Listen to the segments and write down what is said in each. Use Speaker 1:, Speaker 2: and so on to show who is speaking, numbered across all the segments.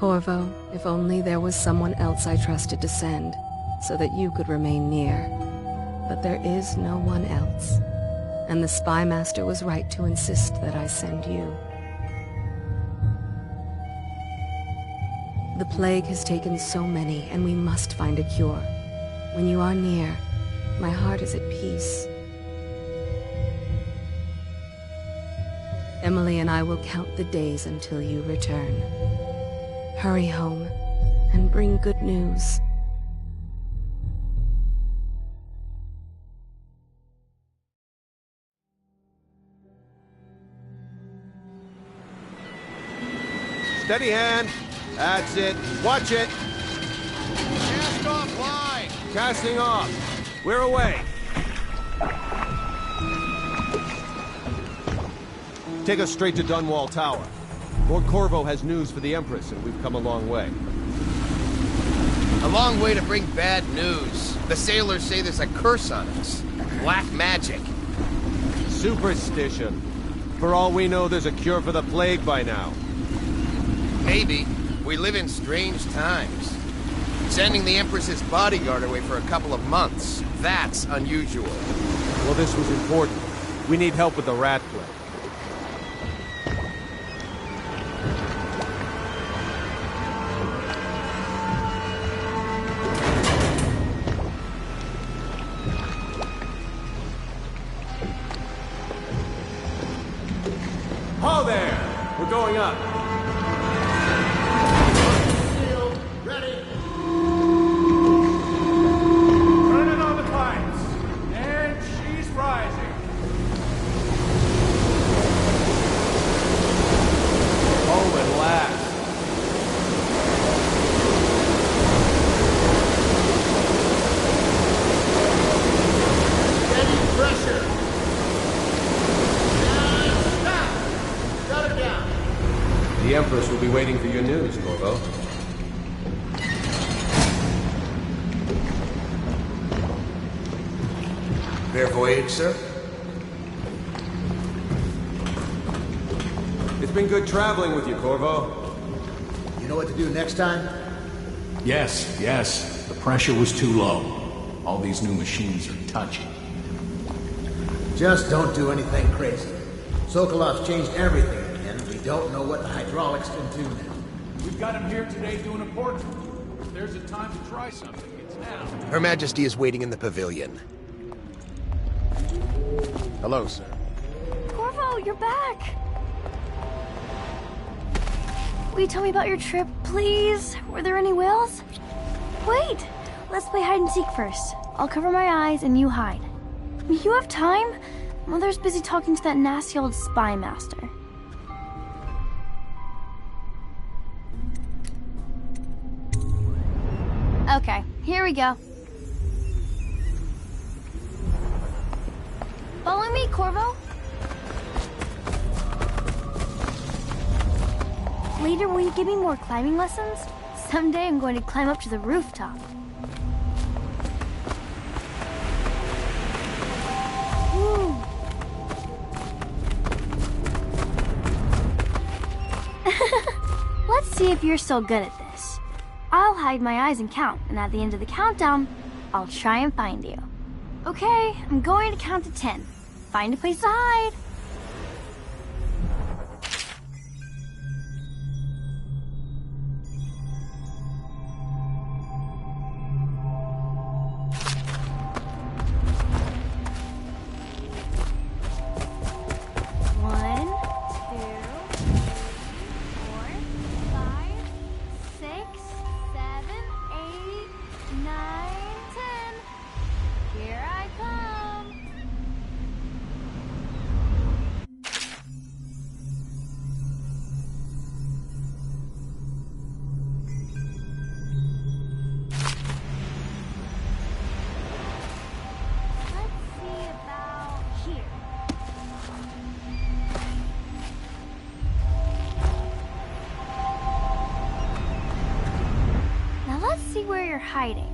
Speaker 1: Corvo, if only there was someone else I trusted to send, so that you could remain near. But there is no one else, and the Spy Master was right to insist that I send you. The plague has taken so many, and we must find a cure. When you are near, my heart is at peace. Emily and I will count the days until you return. Hurry home, and bring good news.
Speaker 2: Steady hand. That's it. Watch it.
Speaker 3: Cast off line.
Speaker 2: Casting off. We're away. Take us straight to Dunwall Tower. Lord Corvo has news for the Empress, and we've come a long way.
Speaker 3: A long way to bring bad news. The sailors say there's a curse on us. Black magic.
Speaker 2: Superstition. For all we know, there's a cure for the plague by now.
Speaker 3: Maybe. We live in strange times. Sending the Empress's bodyguard away for a couple of months. That's unusual.
Speaker 2: Well, this was important. We need help with the rat plague. Ho there! We're going up.
Speaker 4: Sealed. Ready.
Speaker 5: Turning on the pipes. And she's rising.
Speaker 2: Home at last.
Speaker 4: Steady pressure. And stop. Shut it down.
Speaker 2: The Empress will be waiting for your news, Corvo.
Speaker 3: Fair voyage, sir?
Speaker 2: It's been good traveling with you, Corvo.
Speaker 4: You know what to do next time?
Speaker 6: Yes. The pressure was too low. All these new machines are touchy.
Speaker 4: Just don't do anything crazy. Sokolov's changed everything again. We don't know what the hydraulics can do now.
Speaker 5: We've got him here today doing a portrait. If there's a time to try something, it's now.
Speaker 3: Her Majesty is waiting in the pavilion. Hello, sir.
Speaker 7: Corvo, you're back! Will you tell me about your trip, please? Were there any whales? Wait! Let's play hide and seek first. I'll cover my eyes and you hide. You have time? Mother's busy talking to that nasty old spy master. Okay, here we go. Follow me, Corvo. Later, will you give me more climbing lessons? Someday I'm going to climb up to the rooftop. Woo. Let's see if you're still good at this. I'll hide my eyes and count, and at the end of the countdown, I'll try and find you. Okay, I'm going to count to 10. Find a place to hide. One, two, three, 4, 5, 6, 7, 8, 9, 10. Here I come. Let's see about here. Now let's see where you're hiding.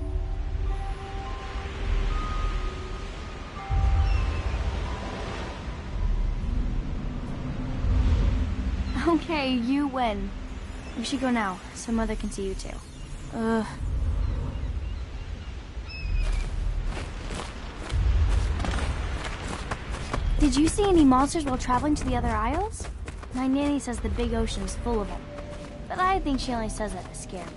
Speaker 7: Okay, you win. We should go now, so Mother can see you too. Did you see any monsters while traveling to the other isles? My nanny says the big ocean's full of them. But I think she only says that to scare me.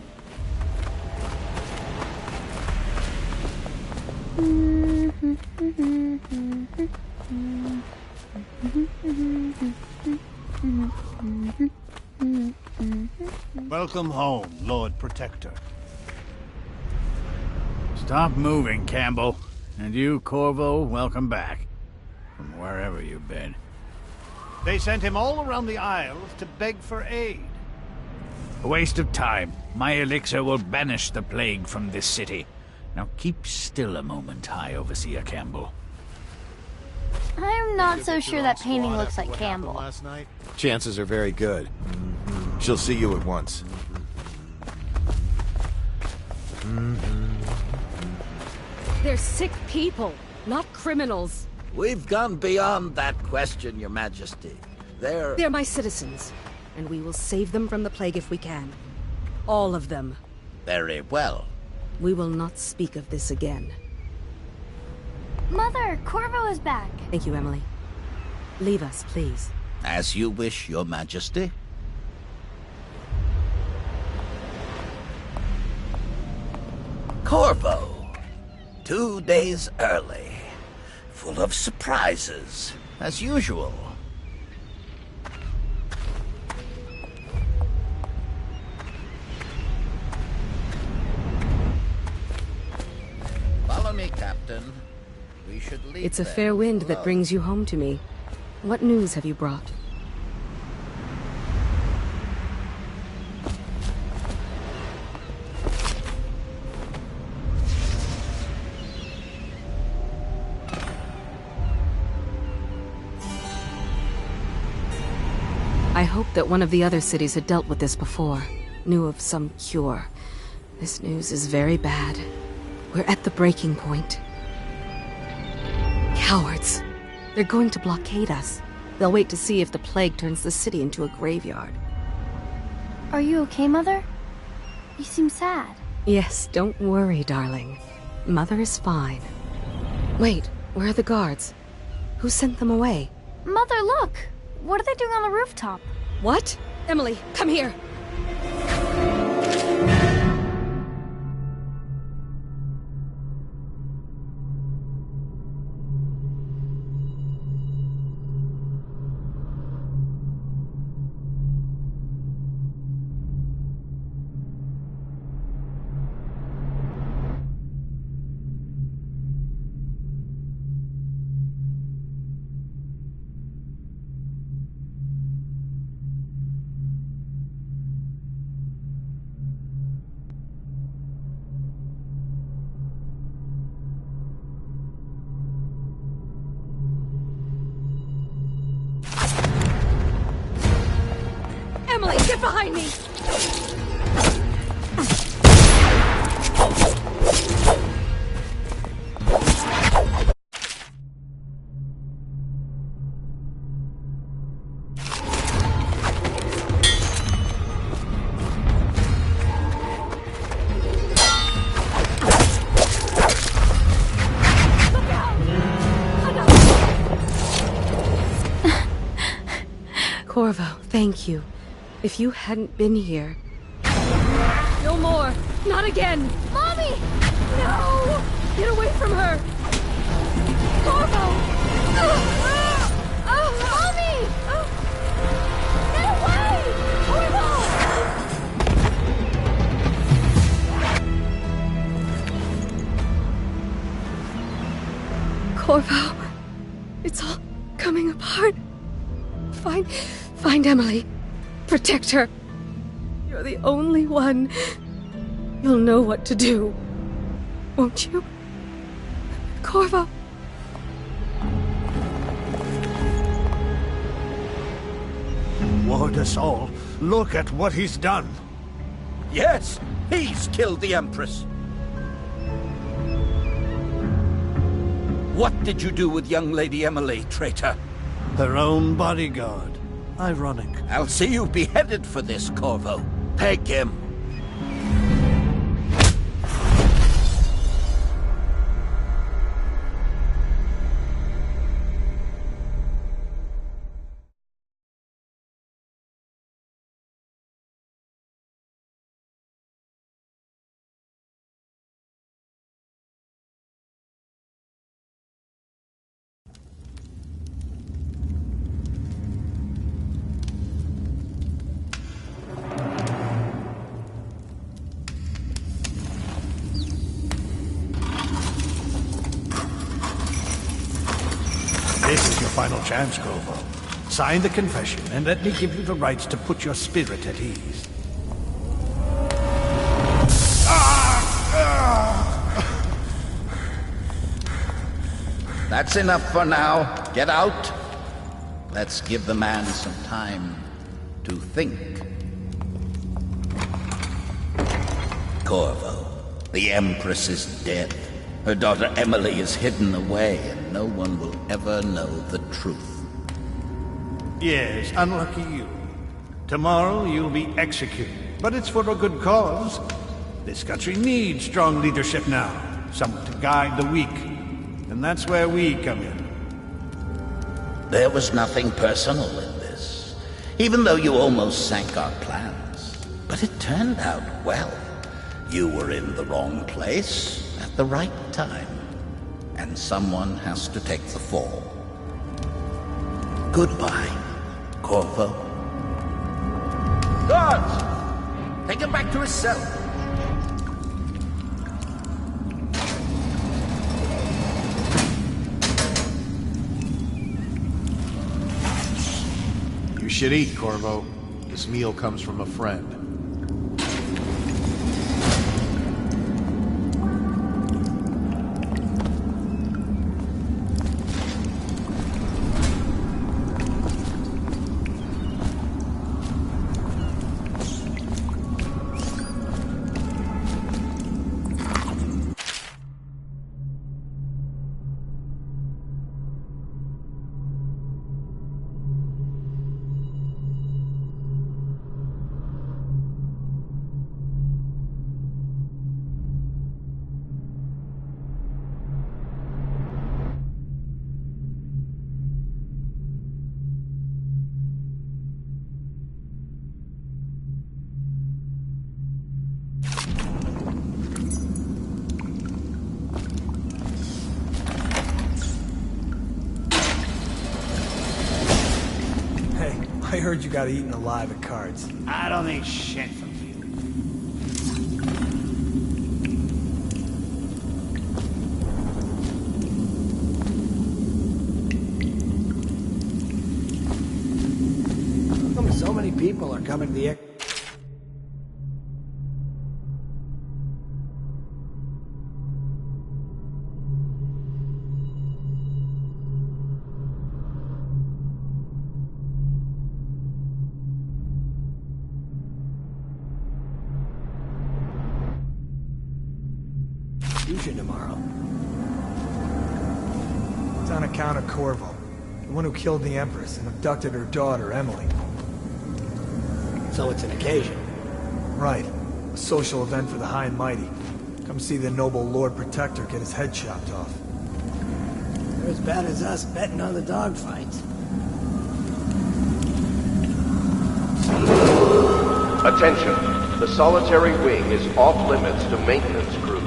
Speaker 8: Welcome home, Lord Protector. Stop moving, Campbell. And you, Corvo, welcome back. From wherever you've been. They sent him all around the Isles to beg for aid. A waste of time. My elixir will banish the plague from this city. Now keep still a moment, High Overseer Campbell.
Speaker 7: I'm not so sure that painting looks like Campbell.
Speaker 3: Last night? Chances are very good. She'll see you at once.
Speaker 1: They're sick people, not criminals.
Speaker 9: We've gone beyond that question, Your Majesty.
Speaker 1: They're my citizens, and we will save them from the plague if we can. All of them.
Speaker 9: Very well.
Speaker 1: We will not speak of this again.
Speaker 7: Mother, Corvo is back.
Speaker 1: Thank you, Emily. Leave us, please.
Speaker 9: As you wish, Your Majesty. Corvo. 2 days early. Full of surprises, as usual. Follow me, Captain. We should leave.
Speaker 1: It's a fair wind that brings you home to me. What news have you brought? I hoped that one of the other cities had dealt with this before, knew of some cure. This news is very bad. We're at the breaking point. Cowards. They're going to blockade us. They'll wait to see if the plague turns the city into a graveyard.
Speaker 7: Are you okay, Mother? You seem sad.
Speaker 1: Yes, don't worry, darling. Mother is fine. Wait, where are the guards? Who sent them away?
Speaker 7: Mother, look! What are they doing on the rooftop?
Speaker 1: What? Emily, come here! Emily, get behind me! Corvo, thank you. If you hadn't been here... No more! Not again!
Speaker 7: Mommy!
Speaker 1: No! Get away from her! Corvo!
Speaker 7: Mommy! Get away!
Speaker 1: Corvo, it's all coming apart. Find Emily. Protect her. You're the only one. You'll know what to do. Won't you? Corvo.
Speaker 8: Ward us all. Look at what he's done.
Speaker 9: Yes, he's killed the Empress. What did you do with young Lady Emily, traitor?
Speaker 8: Her own bodyguard. Ironic.
Speaker 9: I'll see you beheaded for this, Corvo. Take him.
Speaker 8: This is your final chance, Corvo. Sign the confession, and let me give you the rights to put your spirit at ease.
Speaker 9: That's enough for now. Get out. Let's give the man some time to think. Corvo, the Empress is dead. Her daughter Emily is hidden away, and no one will ever know the truth.
Speaker 8: Yes, unlucky you. Tomorrow you'll be executed, but it's for a good cause. This country needs strong leadership now, someone to guide the weak. And that's where we come in.
Speaker 9: There was nothing personal in this, even though you almost sank our plans. But it turned out well. You were in the wrong place at the right time, and someone has to take the fall. Goodbye, Corvo. Guards! Take him back to his cell.
Speaker 2: You should eat, Corvo. This meal comes from a friend.
Speaker 10: I heard you got eaten alive at cards.
Speaker 8: I don't think shit from you.
Speaker 10: How come so many people are coming to the... tomorrow.
Speaker 11: It's on account of Corvo, the one who killed the Empress and abducted her daughter, Emily.
Speaker 10: So it's an occasion?
Speaker 11: Right. A social event for the high and mighty. Come see the noble Lord Protector get his head chopped off.
Speaker 10: They're as bad as us betting on the dogfights.
Speaker 12: Attention. The solitary wing is off limits to maintenance crews,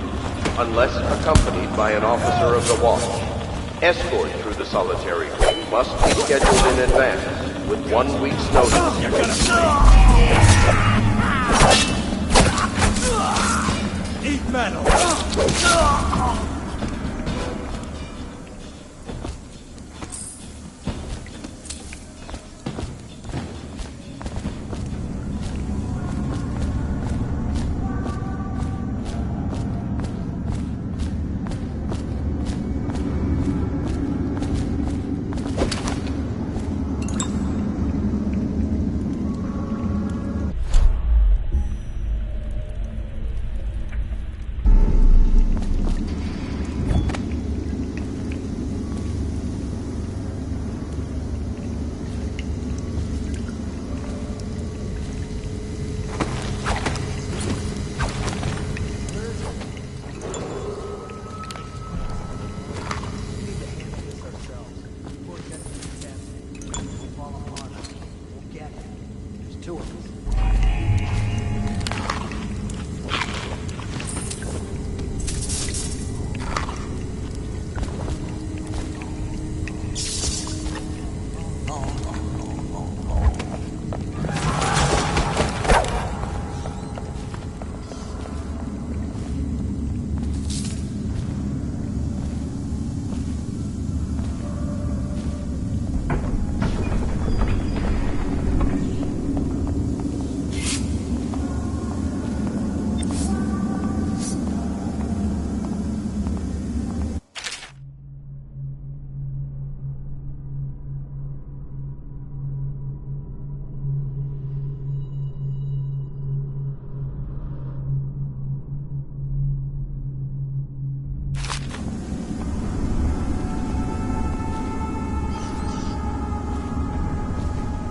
Speaker 12: unless accompanied by an officer of the watch. Escort through the solitary wing must be scheduled in advance, with 1 week's notice. You're gonna
Speaker 11: eat metal!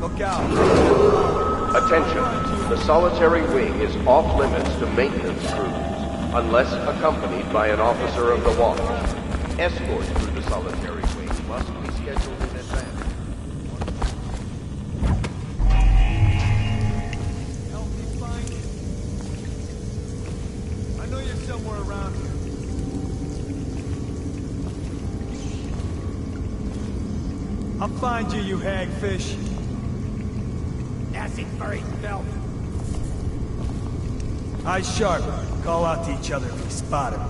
Speaker 11: Look out.
Speaker 12: Attention, the solitary wing is off limits to maintenance crews, unless accompanied by an officer of the watch. Escort through the solitary wing must be scheduled in advance.
Speaker 11: Help me find you. I know you're somewhere around here. I'll find you, you hagfish.
Speaker 5: Acid furry belt.
Speaker 11: Eyes sharp. Call out to each other if you spot him.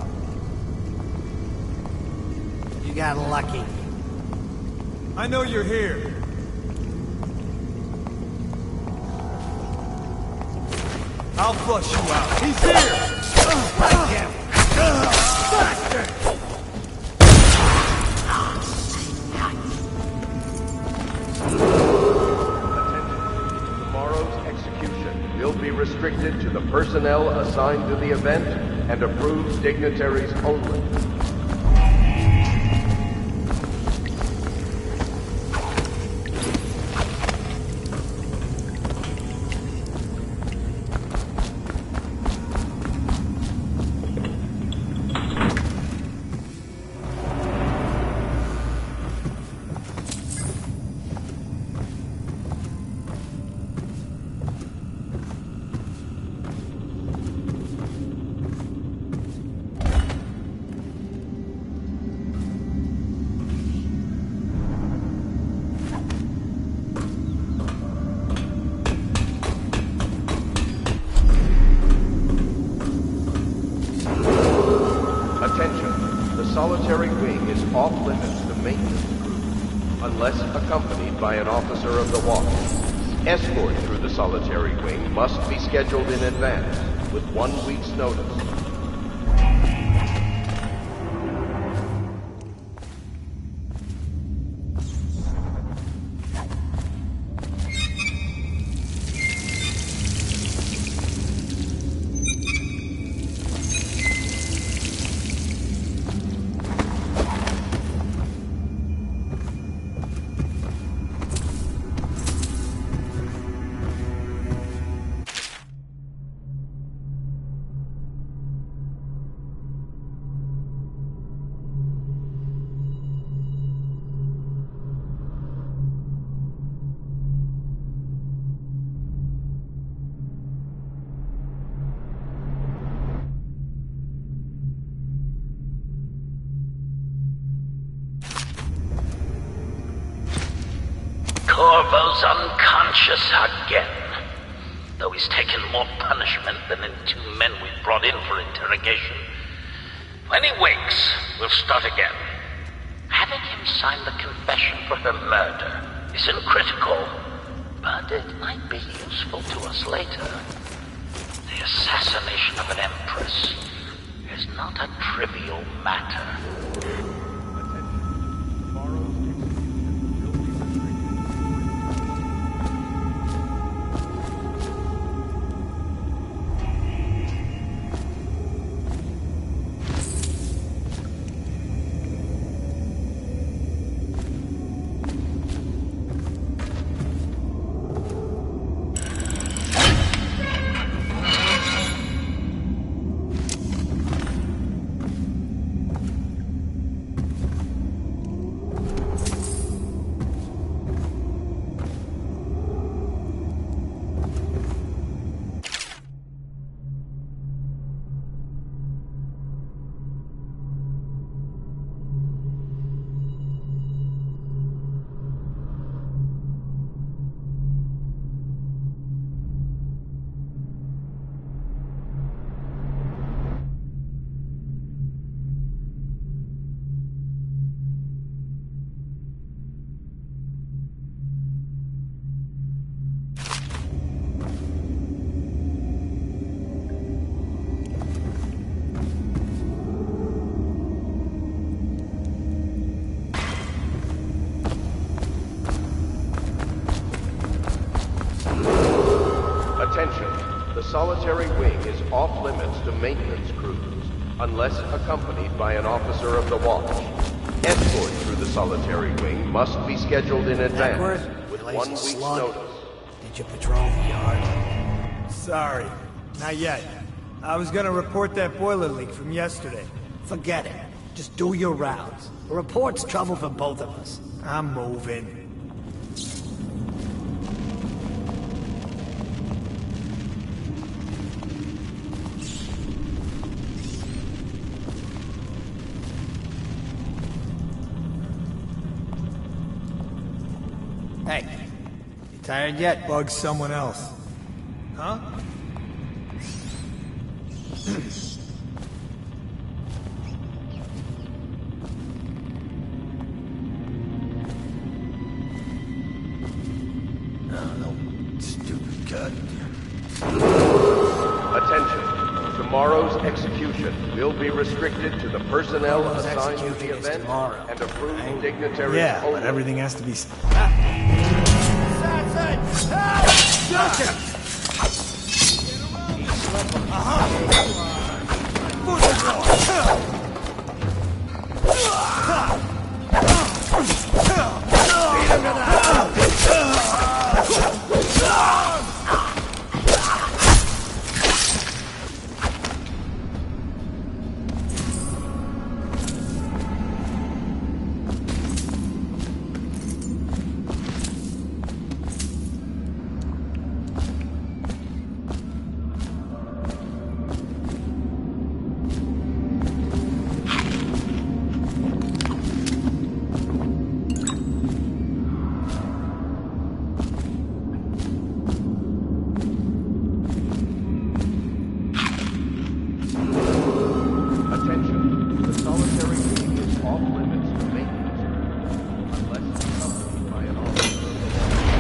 Speaker 10: You got lucky.
Speaker 11: I know you're here. I'll flush you out. He's here!
Speaker 5: Like him. Bastard!
Speaker 12: Tomorrow's execution will be restricted to the personnel assigned to the event and approved dignitaries only. Solitary wing is off limits to maintenance crews, unless accompanied by an officer of the watch. Escort through the solitary wing must be scheduled in advance, with 1 week's notice.
Speaker 9: Corvo's unconscious again. Though he's taken more punishment than in 2 men we brought in for interrogation. When he wakes, we'll start again. Having him sign the confession for her murder isn't critical, but it might be useful to us later. The assassination of an empress is not a trivial matter. The solitary wing is off limits to maintenance crews, unless accompanied by an officer of the watch. Escort through the solitary wing must be scheduled in advance, with
Speaker 10: Place
Speaker 12: 1
Speaker 10: a
Speaker 12: week's
Speaker 10: slug.
Speaker 12: notice.
Speaker 10: Did you patrol the yard?
Speaker 11: Sorry, not yet. I was gonna report that boiler leak from yesterday.
Speaker 10: Forget it. Just do your rounds. A report's trouble for both of us.
Speaker 11: I'm moving.
Speaker 10: Hey, you tired yet?
Speaker 11: Bug someone else. Huh?
Speaker 10: Stupid goddamn.
Speaker 12: Attention. Tomorrow's execution will be restricted to the personnel
Speaker 10: Tomorrow's
Speaker 12: assigned to the
Speaker 10: execution is
Speaker 12: event
Speaker 10: tomorrow,
Speaker 12: and approved
Speaker 10: right?
Speaker 12: dignitaries
Speaker 11: Yeah,
Speaker 12: only.
Speaker 11: but everything has to be...
Speaker 12: Attention. The solitary wing is off limits to maintenance unless accompanied by an officer of the law.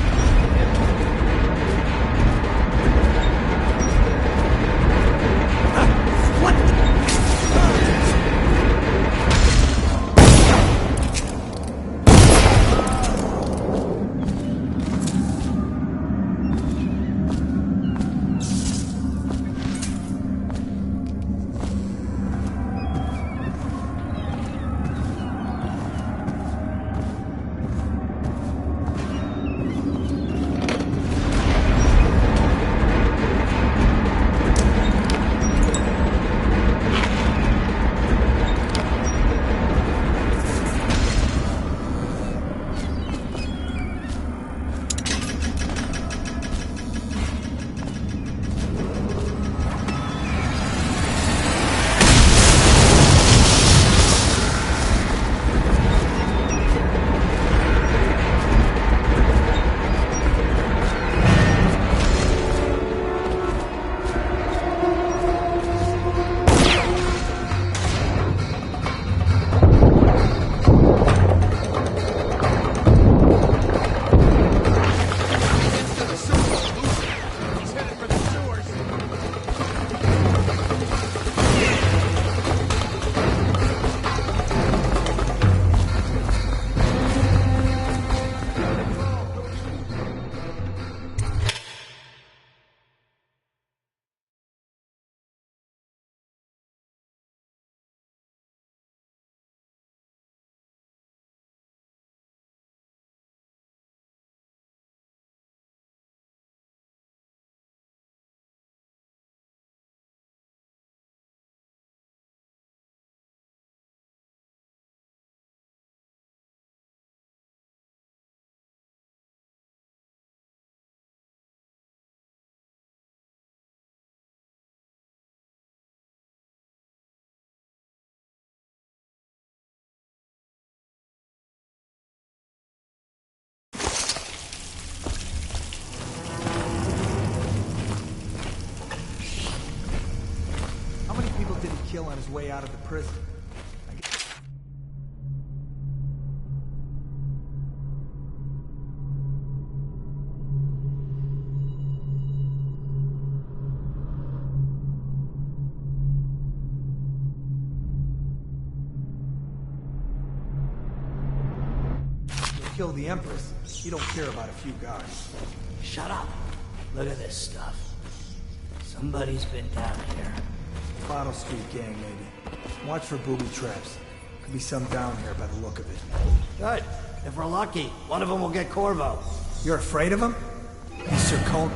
Speaker 11: How many people did he kill on his way out of the prison? You kill the Empress, you don't care about a few guards.
Speaker 10: Shut up. Look at this stuff. Somebody's been down here.
Speaker 11: Bottle Street gang, maybe. Watch for booby traps. Could be some down here by the look of it.
Speaker 10: Good. If we're lucky, one of them will get Corvo.
Speaker 11: You're afraid of him? Mr. Cohn?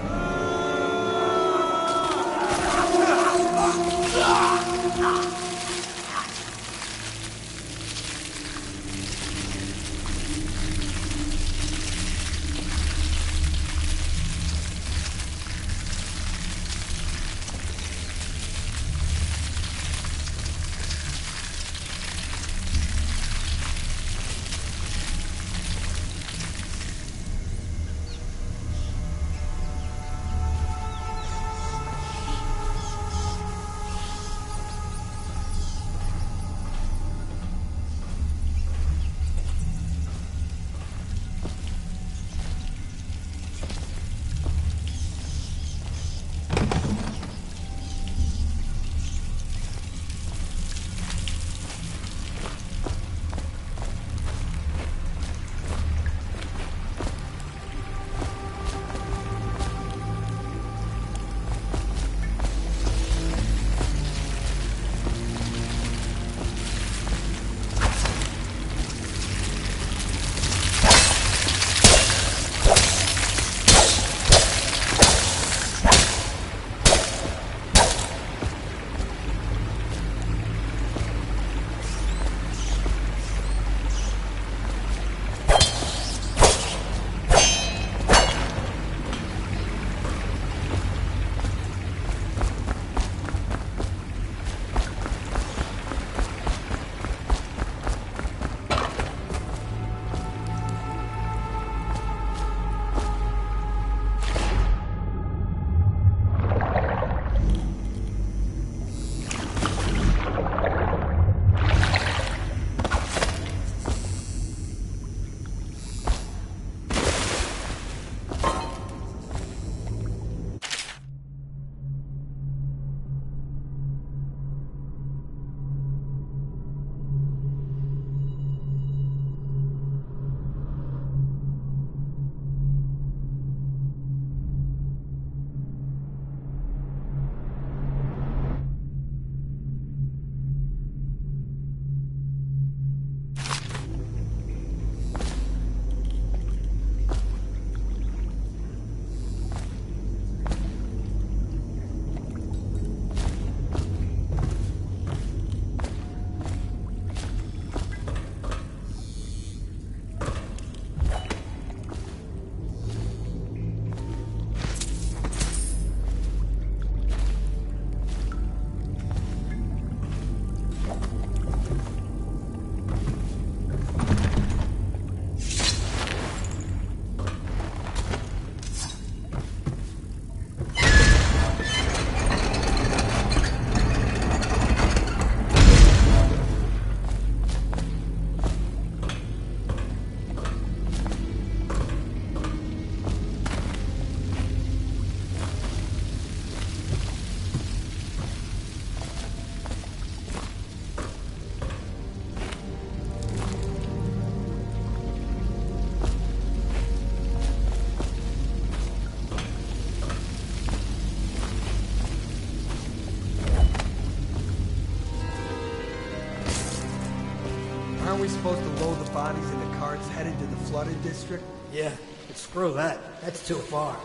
Speaker 11: Aren't we supposed to load the bodies into carts headed to the flooded district?
Speaker 10: Yeah, but screw that. That's too far.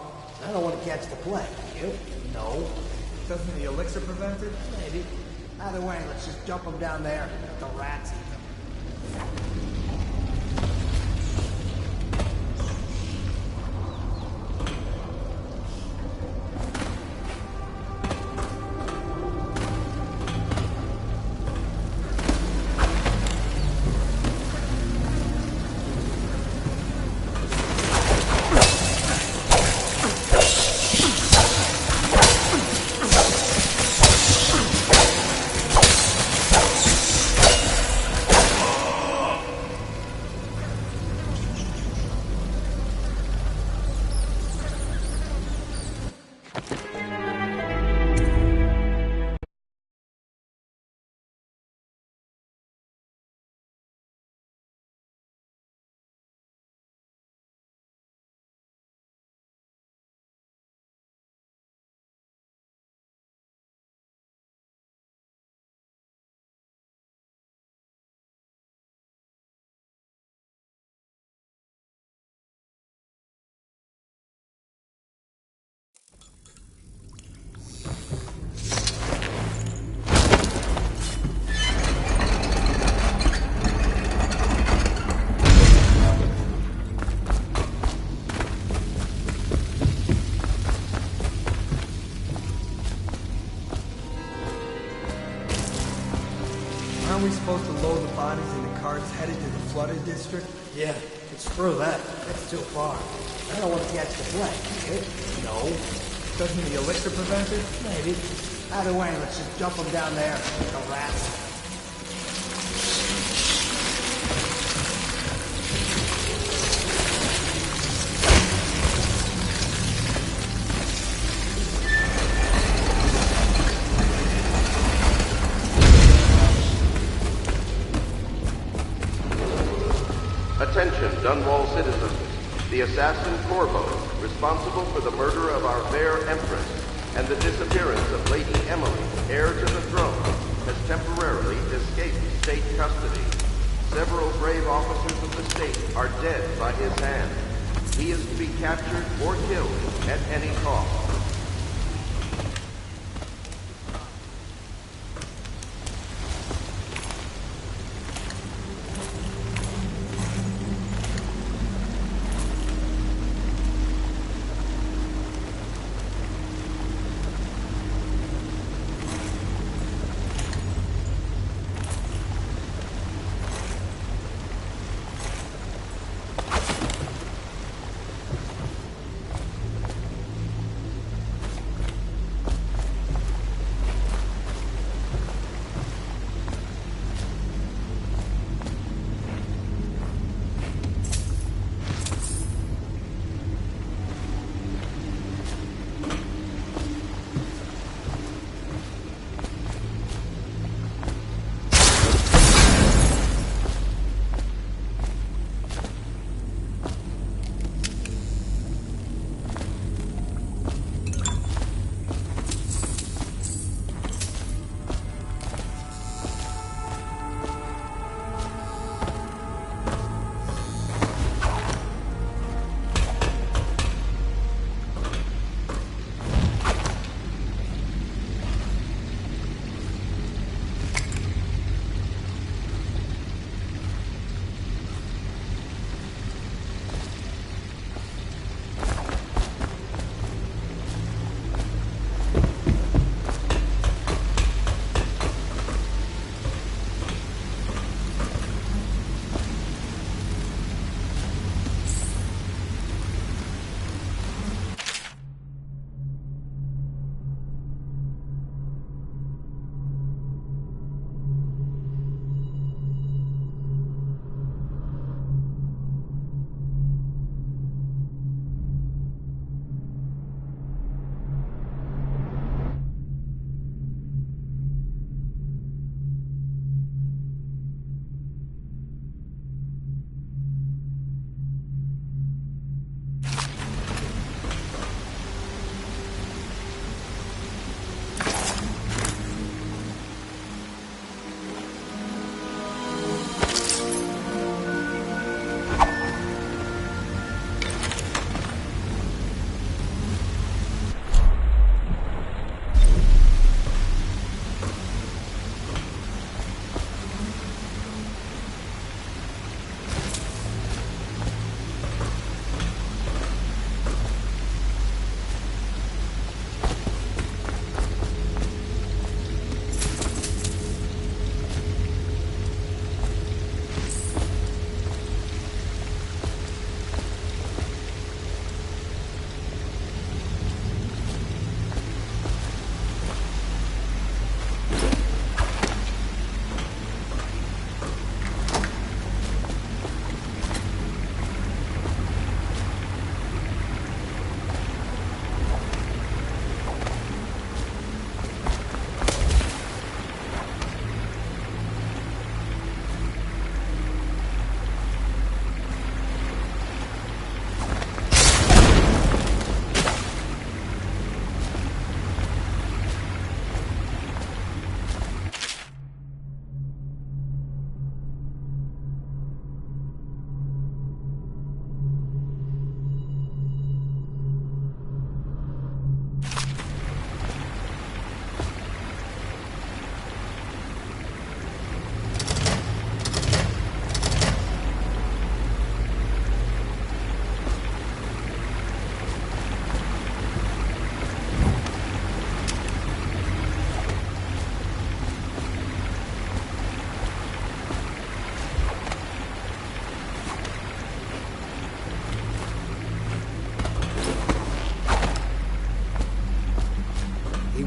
Speaker 10: I don't want to catch the plague. You? No.
Speaker 11: Doesn't the elixir prevent it?
Speaker 10: Maybe. Either way, let's just dump them down there. Let the rats eat them.
Speaker 11: supposed to load the bodies into carts headed to the flooded district?
Speaker 10: Yeah, it's through that. That's too far. I don't want to catch the plague. No.
Speaker 11: Doesn't the elixir prevent it?
Speaker 10: Maybe. Either way, let's just dump them down there. The rats.
Speaker 12: Attention, Dunwall citizens. The assassin Corvo, responsible for the murder of our fair Empress and the disappearance of Lady Emily, heir to the throne, has temporarily escaped state custody. Several brave officers of the state are dead by his hand. He is to be captured or killed at any cost.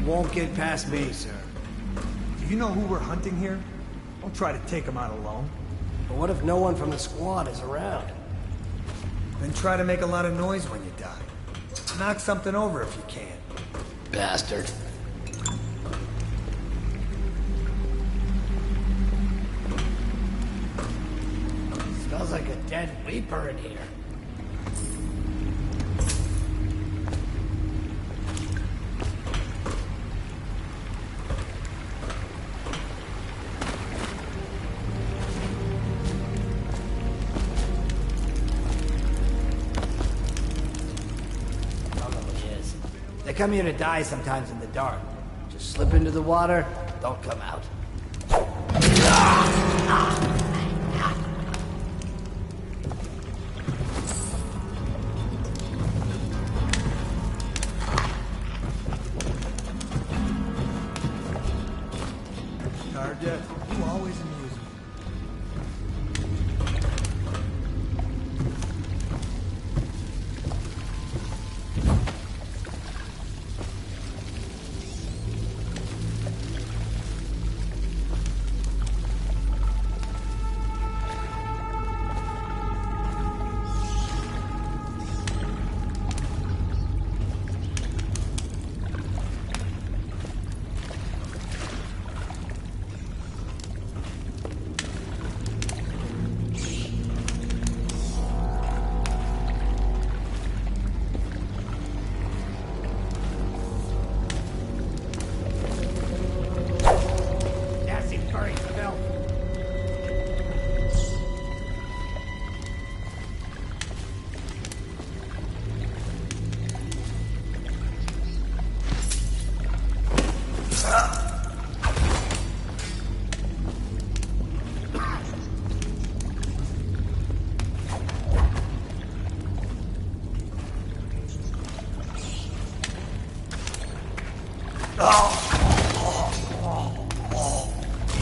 Speaker 10: won't get past me, sir.
Speaker 11: Do you know who we're hunting here? Don't try to take him out alone.
Speaker 10: But what if no one from the squad is around?
Speaker 11: Then try to make a lot of noise when you die. Knock something over if you can.
Speaker 10: Bastard. Smells like a dead Reaper in here. They come here to die sometimes in the dark. Just slip into the water, don't come out.
Speaker 11: Target, you always amuse me.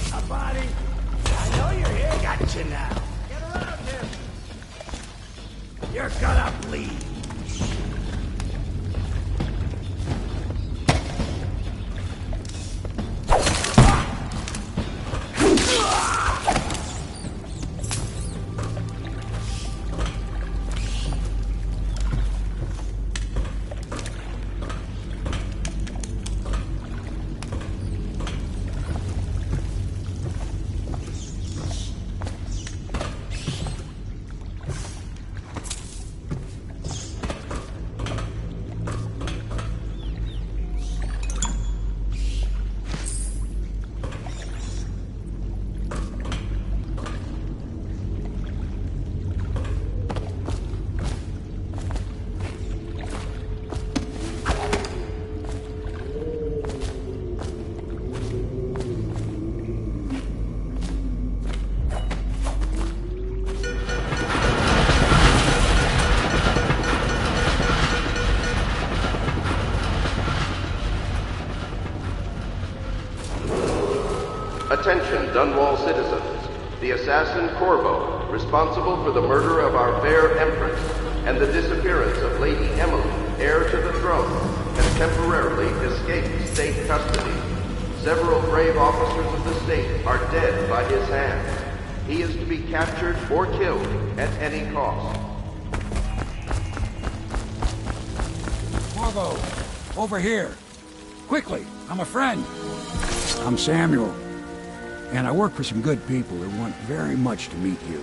Speaker 10: Somebody, I know you're here. Got you now. Get around here. You're gonna bleed.
Speaker 12: Attention, Dunwall citizens. The assassin Corvo, responsible for the murder of our fair Empress and the disappearance of Lady Emily, heir to the throne, has temporarily escaped state custody. Several brave officers of the state are dead by his hand. He is to be captured or killed at any cost.
Speaker 13: Corvo, over here. Quickly, I'm a friend. I'm Samuel, and I work for some good people who want very much to meet you.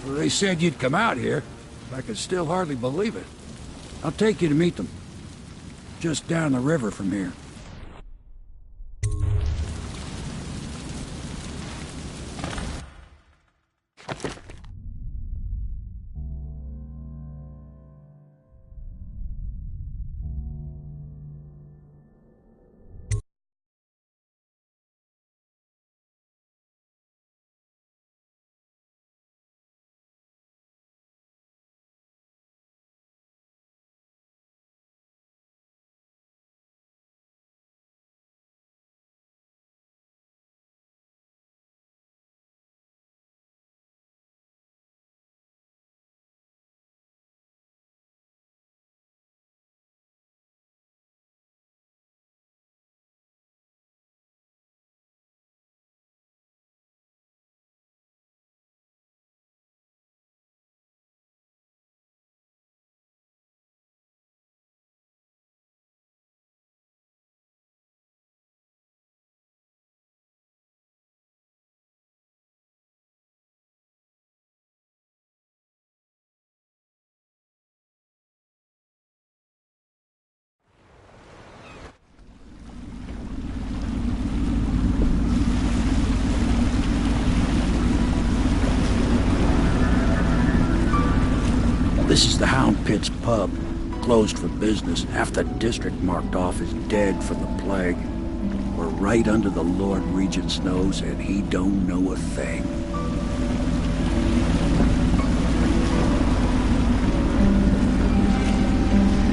Speaker 13: Well, they said you'd come out here, but I could still hardly believe it. I'll take you to meet them. Just down the river from here. This is the Hound Pit's pub. Closed for business. Half the district marked off as dead from the plague. We're right under the Lord Regent's nose, and he don't know a thing.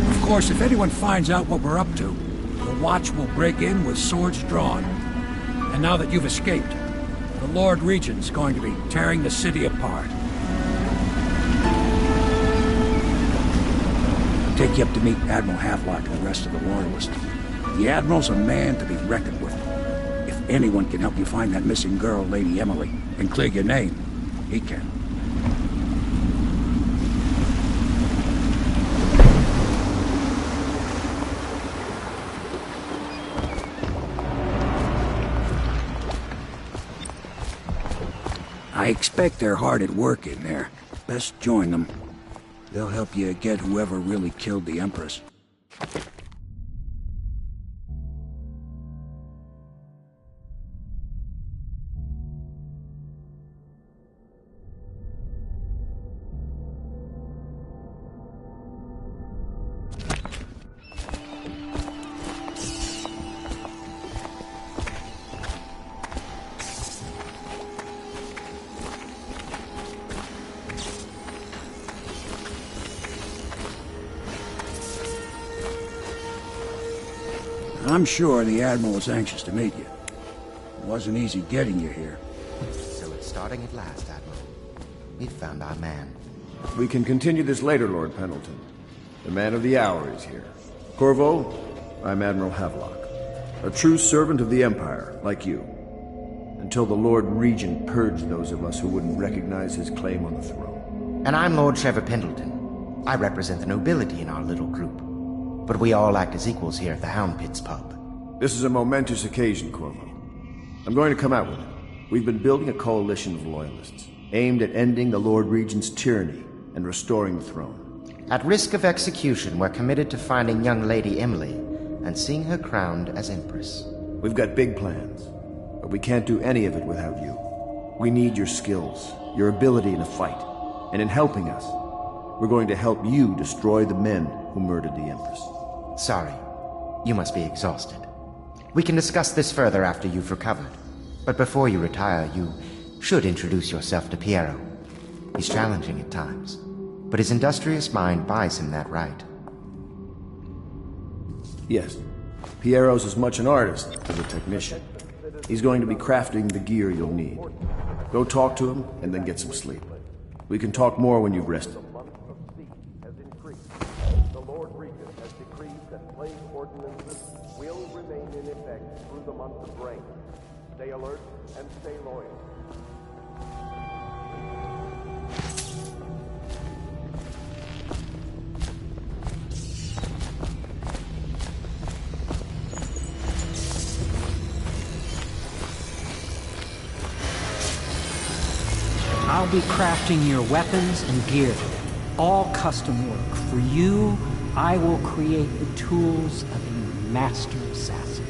Speaker 13: Of course, if anyone finds out what we're up to, the Watch will break in with swords drawn. And now that you've escaped, the Lord Regent's going to be tearing the city apart. Take you up to meet Admiral Havelock and the rest of the Loyalists. The Admiral's a man to be reckoned with. If anyone can help you find that missing girl, Lady Emily, and clear your name, he can. I expect they're hard at work in there. Best join them. They'll help you get whoever really killed the Empress. I'm sure the Admiral was anxious to meet you. It wasn't easy getting you here.
Speaker 14: So it's starting at last, Admiral. We've found our man.
Speaker 2: We can continue this later, Lord Pendleton. The man of the hour is here. Corvo, I'm Admiral Havelock. A true servant of the Empire, like you. Until the Lord Regent purged those of us who wouldn't recognize his claim on the throne.
Speaker 14: And I'm Lord Trevor Pendleton. I represent the nobility in our little group. But we all act as equals here at the Hound Pit's pub.
Speaker 2: This is a momentous occasion, Corvo. I'm going to come out with it. We've been building a coalition of loyalists, aimed at ending the Lord Regent's tyranny and restoring the throne.
Speaker 14: At risk of execution, we're committed to finding young Lady Emily and seeing her crowned as Empress.
Speaker 2: We've got big plans, but we can't do any of it without you. We need your skills, your ability in a fight, and in helping us, we're going to help you destroy the men who murdered the Empress.
Speaker 14: Sorry. You must be exhausted. We can discuss this further after you've recovered. But before you retire, you should introduce yourself to Piero. He's challenging at times, but his industrious mind buys him that right.
Speaker 2: Yes. Piero's as much an artist as a technician. He's going to be crafting the gear you'll need. Go talk to him, and then get some sleep. We can talk more when you've rested.
Speaker 12: Stay alert and stay loyal.
Speaker 15: I'll be crafting your weapons and gear, all custom work. For you, I will create the tools of a master assassin.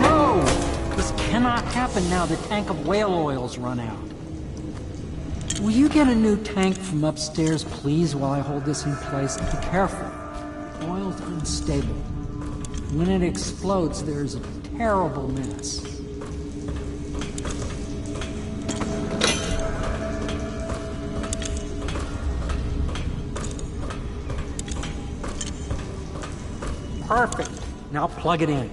Speaker 15: No! This cannot happen now the tank of whale oil's run out. Will you get a new tank from upstairs, please, while I hold this in place? Be careful. Oil's unstable. When it explodes, there's a terrible mess. Perfect. Now plug it in.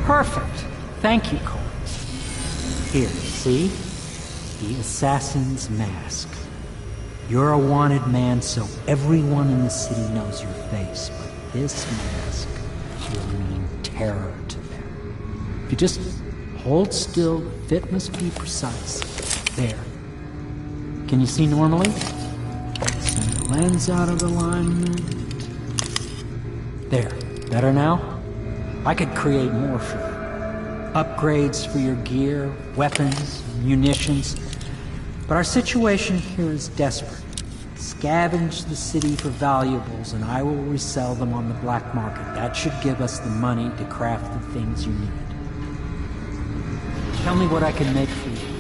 Speaker 15: Perfect. Thank you, Cole. Here, see? The assassin's mask. You're a wanted man, so everyone in the city knows your face, but this mask will mean terror to them. If you just hold still, the fit must be precise. There. Can you see normally? Send the lens out of alignment. There. Better now? I could create more for you. Upgrades for your gear, weapons, munitions. But our situation here is desperate. Scavenge the city for valuables, and I will resell them on the black market. That should give us the money to craft the things you need. Tell me what I can make for you.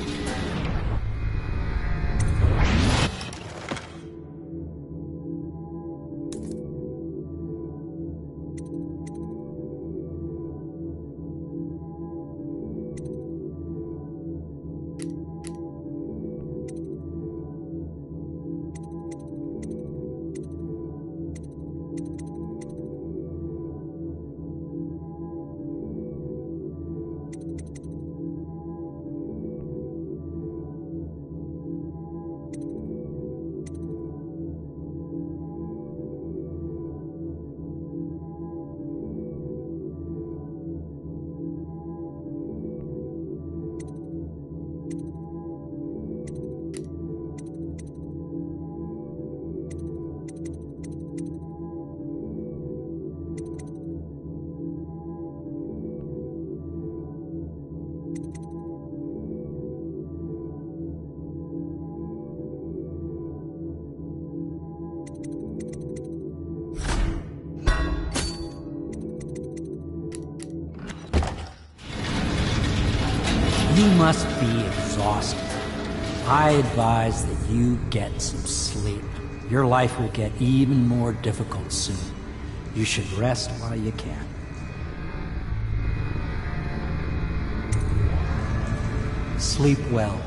Speaker 15: You must be exhausted. I advise that you get some sleep. Your life will get even more difficult soon. You should rest while you can. Sleep well.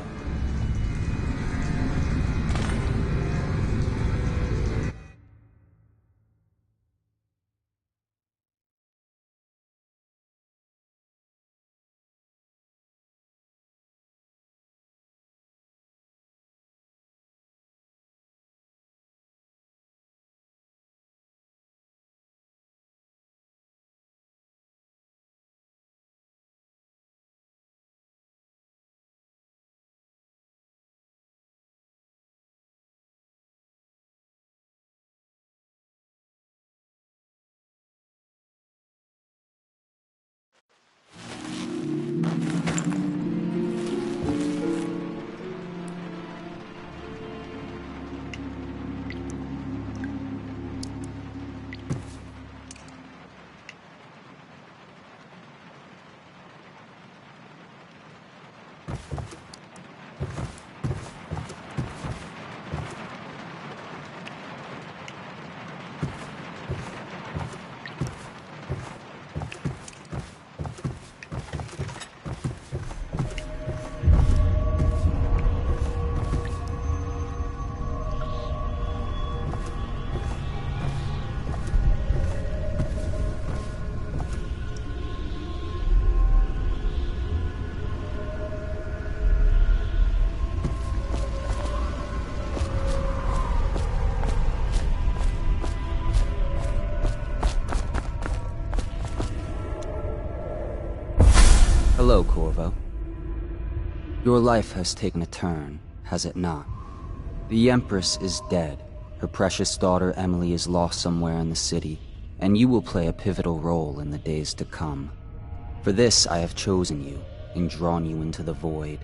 Speaker 16: Hello, Corvo. Your life has taken a turn, has it not? The Empress is dead. Her precious daughter Emily is lost somewhere in the city, and you will play a pivotal role in the days to come. For this, I have chosen you and drawn you into the void.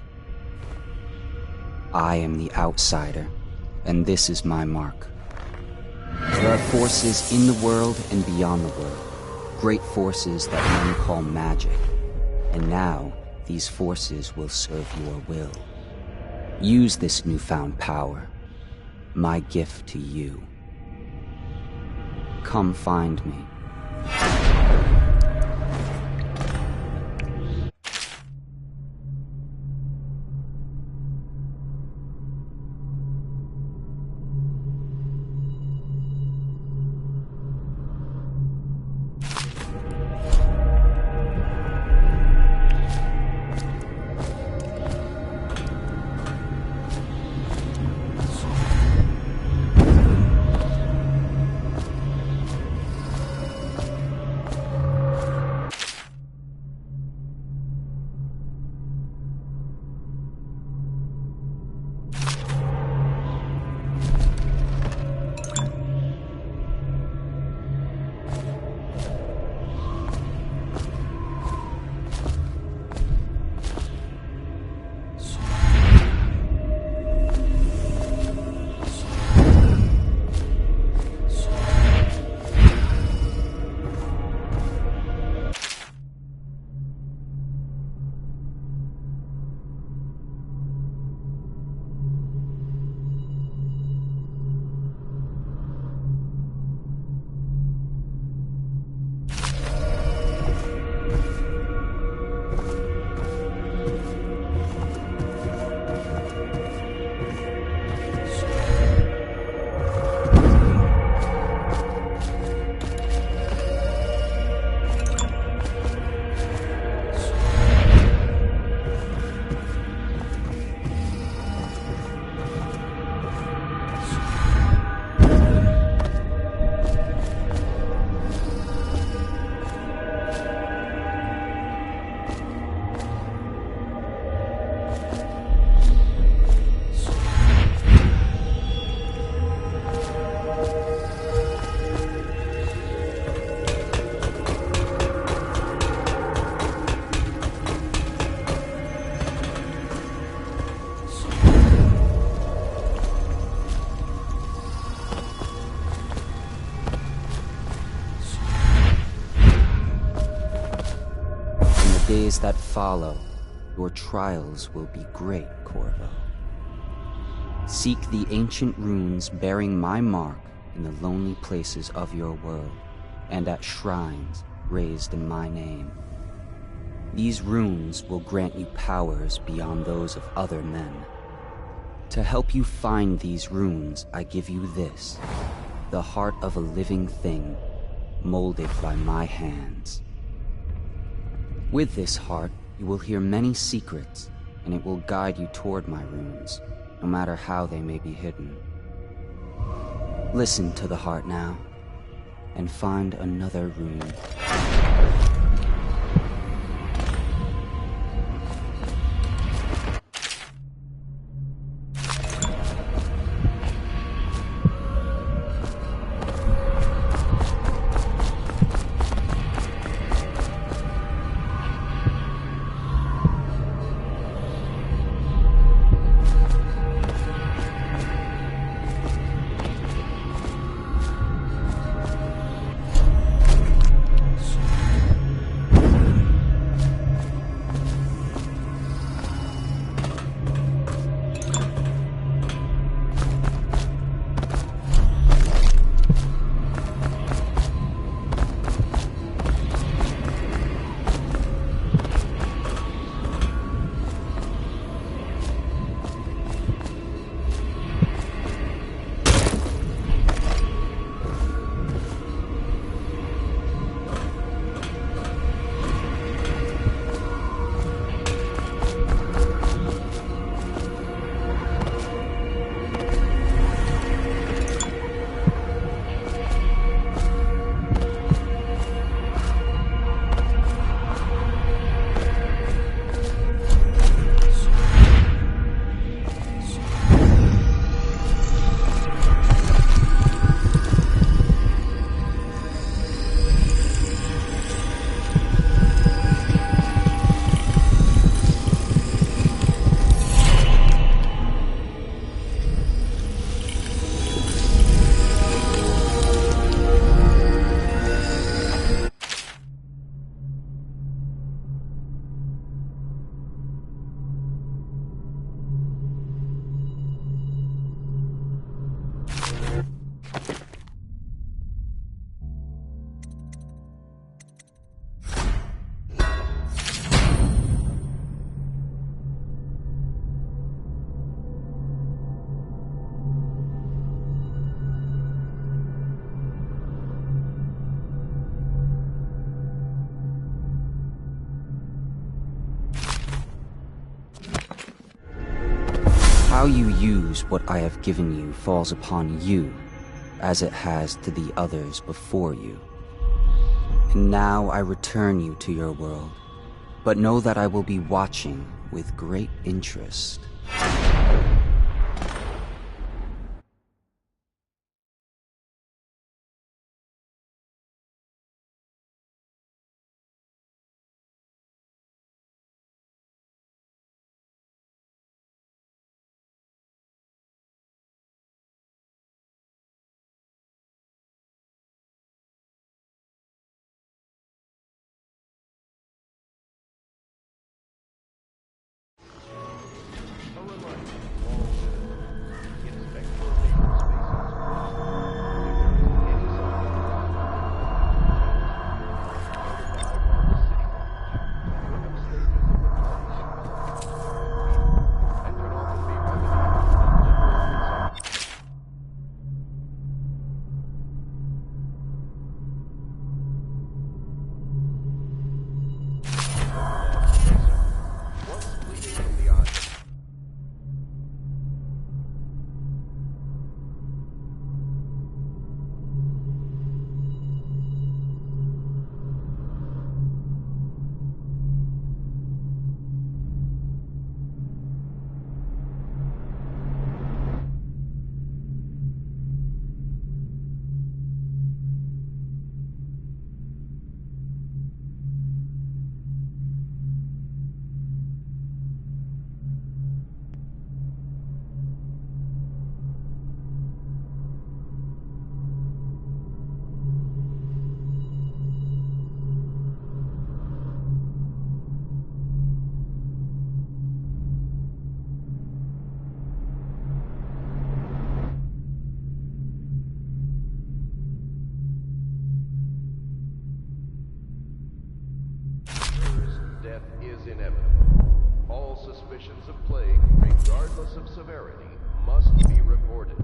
Speaker 16: I am the outsider, and this is my mark. There are forces in the world and beyond the world, great forces that men call magic. And now, these forces will serve your will. Use this newfound power, my gift to you. Come find me. that follow, your trials will be great, Corvo. Seek the ancient runes bearing my mark in the lonely places of your world, and at shrines raised in my name. These runes will grant you powers beyond those of other men. To help you find these runes, I give you this, the heart of a living thing, molded by my hands. With this heart, you will hear many secrets, and it will guide you toward my runes, no matter how they may be hidden. Listen to the heart now, and find another rune. How you use what I have given you falls upon you, as it has to the others before you. And now I return you to your world, but know that I will be watching with great interest.
Speaker 12: is inevitable. All suspicions of plague, regardless of severity, must be reported.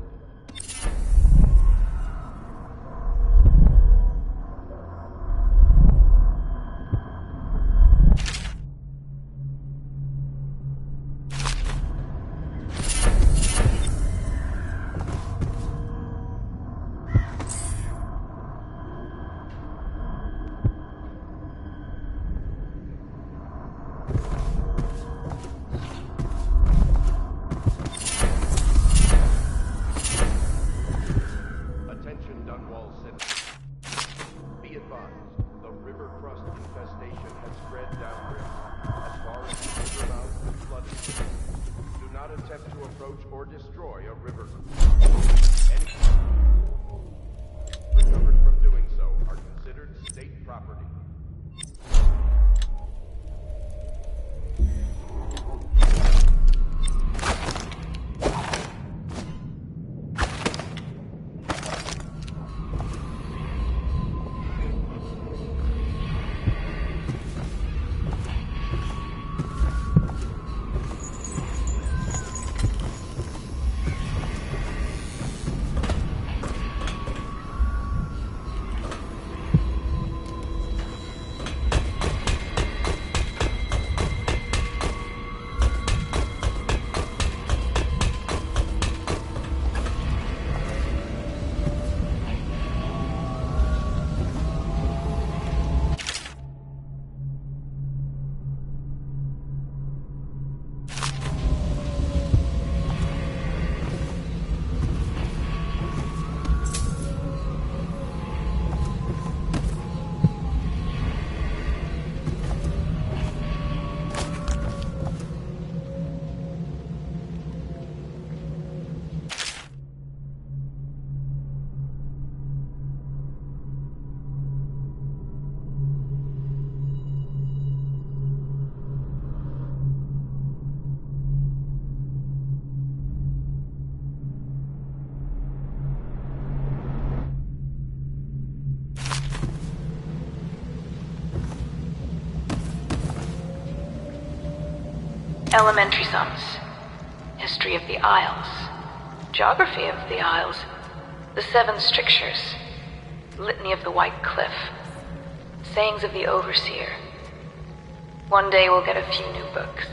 Speaker 17: Elementary sums. History of the Isles. Geography of the Isles. The Seven Strictures. Litany of the White Cliff. Sayings of the Overseer. One day we'll get a few new books.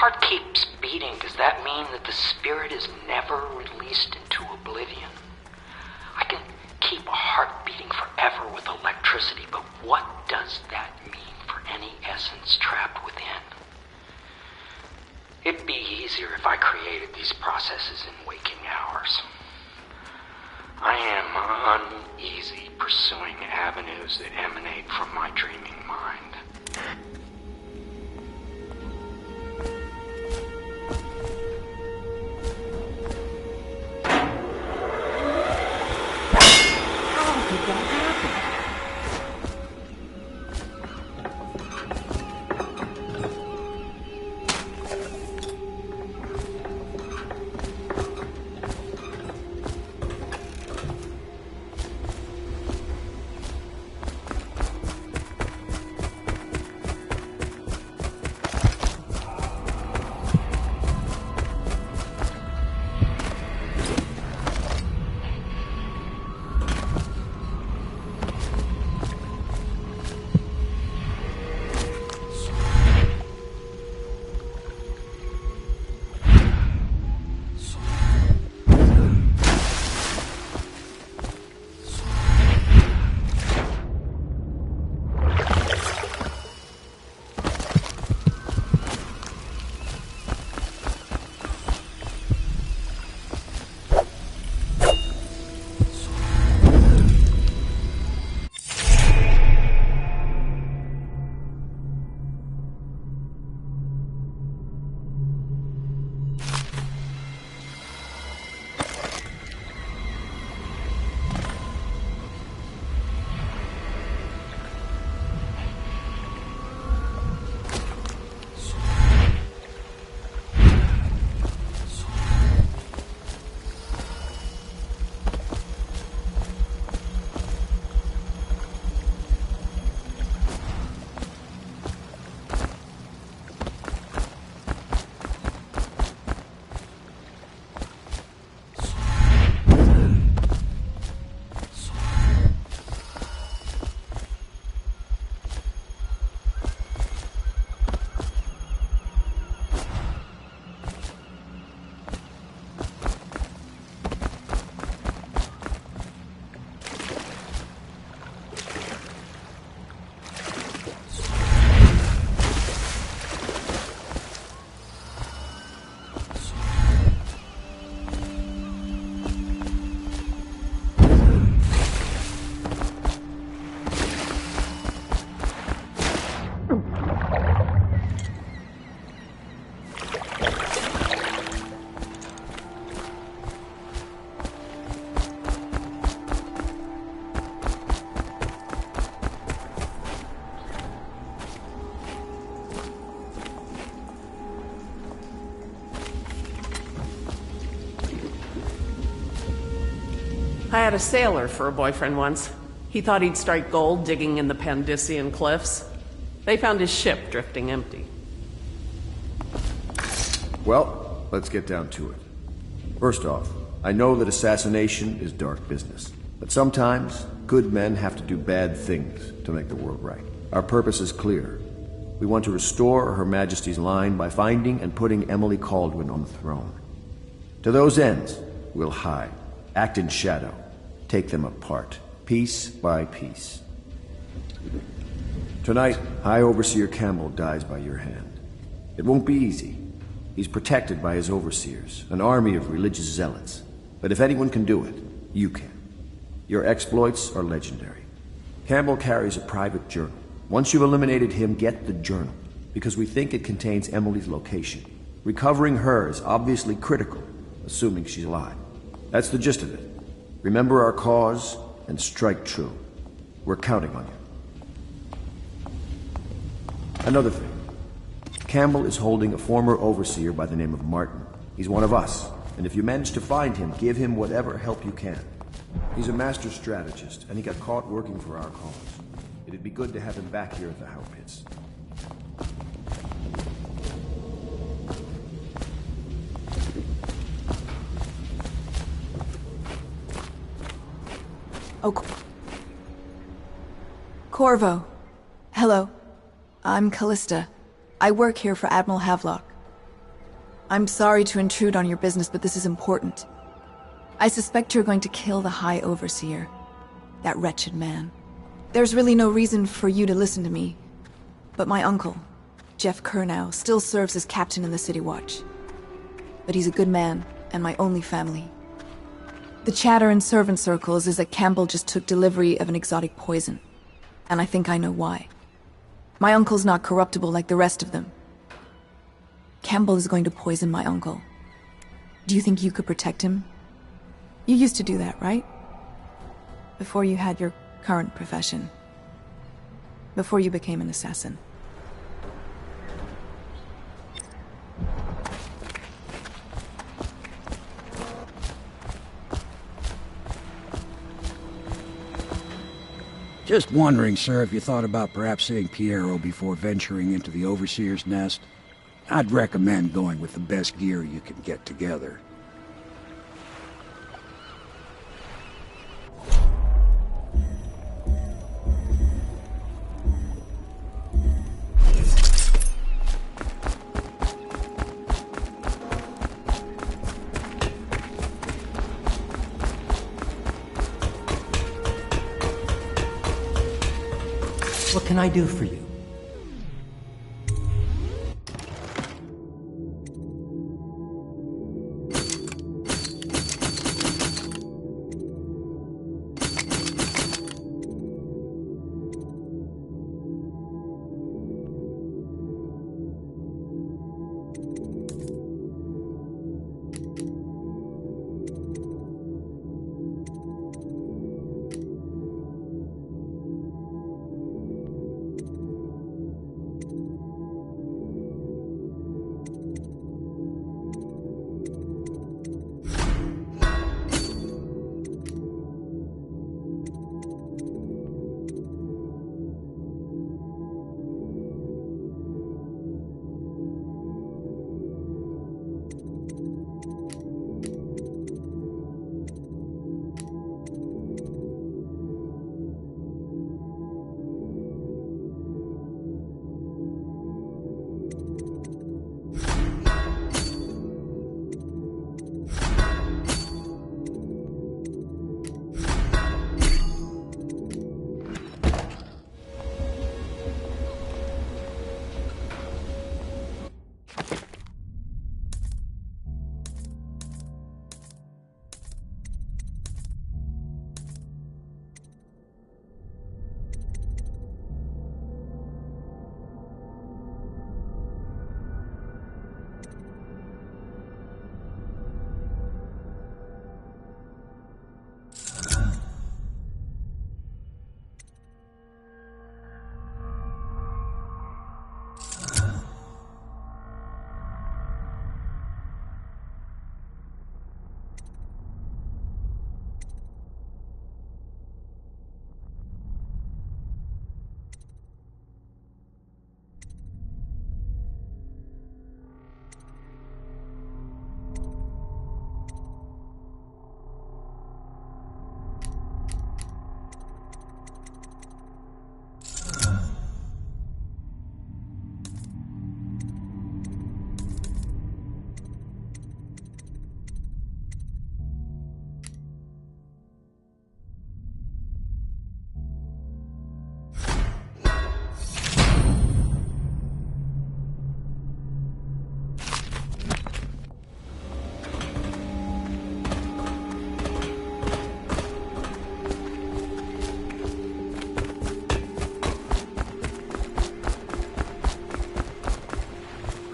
Speaker 15: heart keeps beating, does that mean that the spirit is never released into oblivion? I can keep a heart beating forever with electricity, but what does that mean for any essence trapped within? It'd be easier if I created these processes in waking hours. I am uneasy pursuing avenues that emanate from my dreaming mind. How did that happen?
Speaker 18: I had a sailor for a boyfriend once. He thought he'd strike gold digging in the Pandician cliffs. They found his ship drifting empty.
Speaker 2: Well, let's get down to it. First off, I know that assassination is dark business. But sometimes, good men have to do bad things to make the world right. Our purpose is clear. We want to restore Her Majesty's line by finding and putting Emily Kaldwin on the throne. To those ends, we'll hide, act in shadow, take them apart, piece by piece. Tonight, High Overseer Campbell dies by your hand. It won't be easy. He's protected by his overseers, an army of religious zealots. But if anyone can do it, you can. Your exploits are legendary. Campbell carries a private journal. Once you've eliminated him, get the journal, because we think it contains Emily's location. Recovering her is obviously critical, assuming she's alive. That's the gist of it. Remember our cause and strike true. We're counting on you. Another thing. Campbell is holding a former overseer by the name of Martin. He's one of us, and if you manage to find him, give him whatever help you can. He's a master strategist, and he got caught working for our cause. It'd be good to have him back here at the How Pits.
Speaker 19: Oh, Corvo. Hello. I'm Callista. I work here for Admiral Havelock. I'm sorry to intrude on your business, but this is important. I suspect you're going to kill the High Overseer. That wretched man. There's really no reason for you to listen to me. But my uncle, Jeff Kernow, still serves as captain in the City Watch. But he's a good man, and my only family. The chatter in servant circles is that Campbell just took delivery of an exotic poison. And I think I know why. My uncle's not corruptible like the rest of them. Campbell is going to poison my uncle. Do you think you could protect him? You used to do that, right? Before you had your current profession. Before you became an assassin.
Speaker 13: Just wondering, sir, if you thought about perhaps seeing Piero before venturing into the Overseer's nest. I'd recommend going with the best gear you can get together.
Speaker 15: What can I do for you?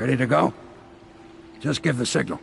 Speaker 13: Ready to go? Just give the signal.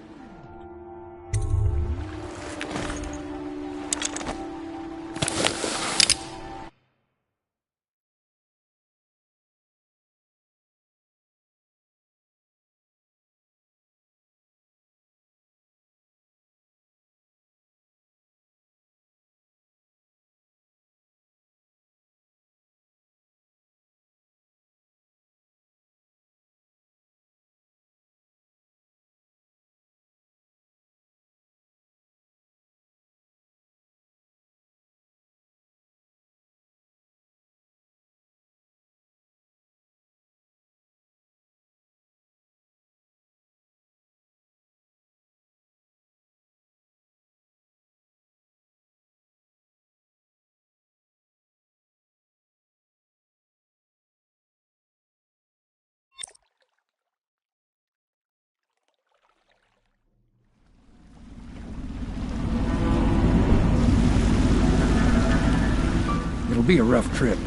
Speaker 13: be a rough trip.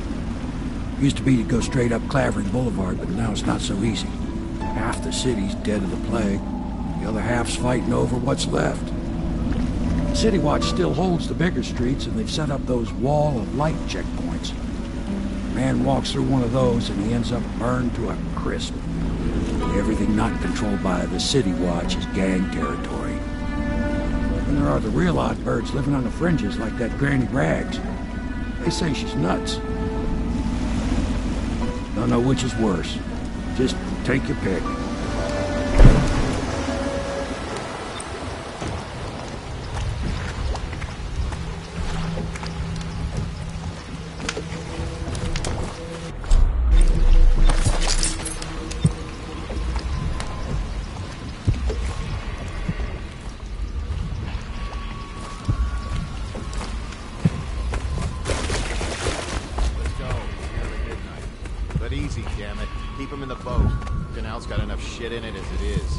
Speaker 13: Used to be to go straight up Clavering Boulevard, but now it's not so easy. Half the city's dead of the plague. The other half's fighting over what's left. City Watch still holds the bigger streets, and they've set up those wall of light checkpoints. A man walks through one of those, and he ends up burned to a crisp. Everything not controlled by the City Watch is gang territory. And there are the real odd birds living on the fringes, like that Granny Rags. They say she's nuts. Don't know which is worse. Just take your pick.
Speaker 3: In it as it is.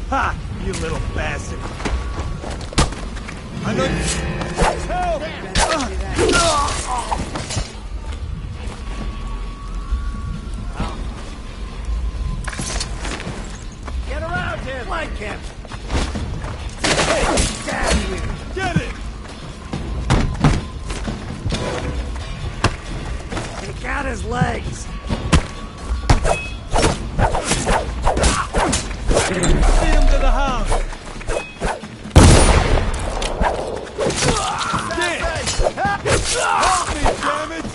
Speaker 11: Ha! You little bastard! I know. Help!
Speaker 10: Get around him! Flank him!
Speaker 11: Damn you! Get it!
Speaker 10: Take out his legs!
Speaker 11: See him to the house! Help me, damn it!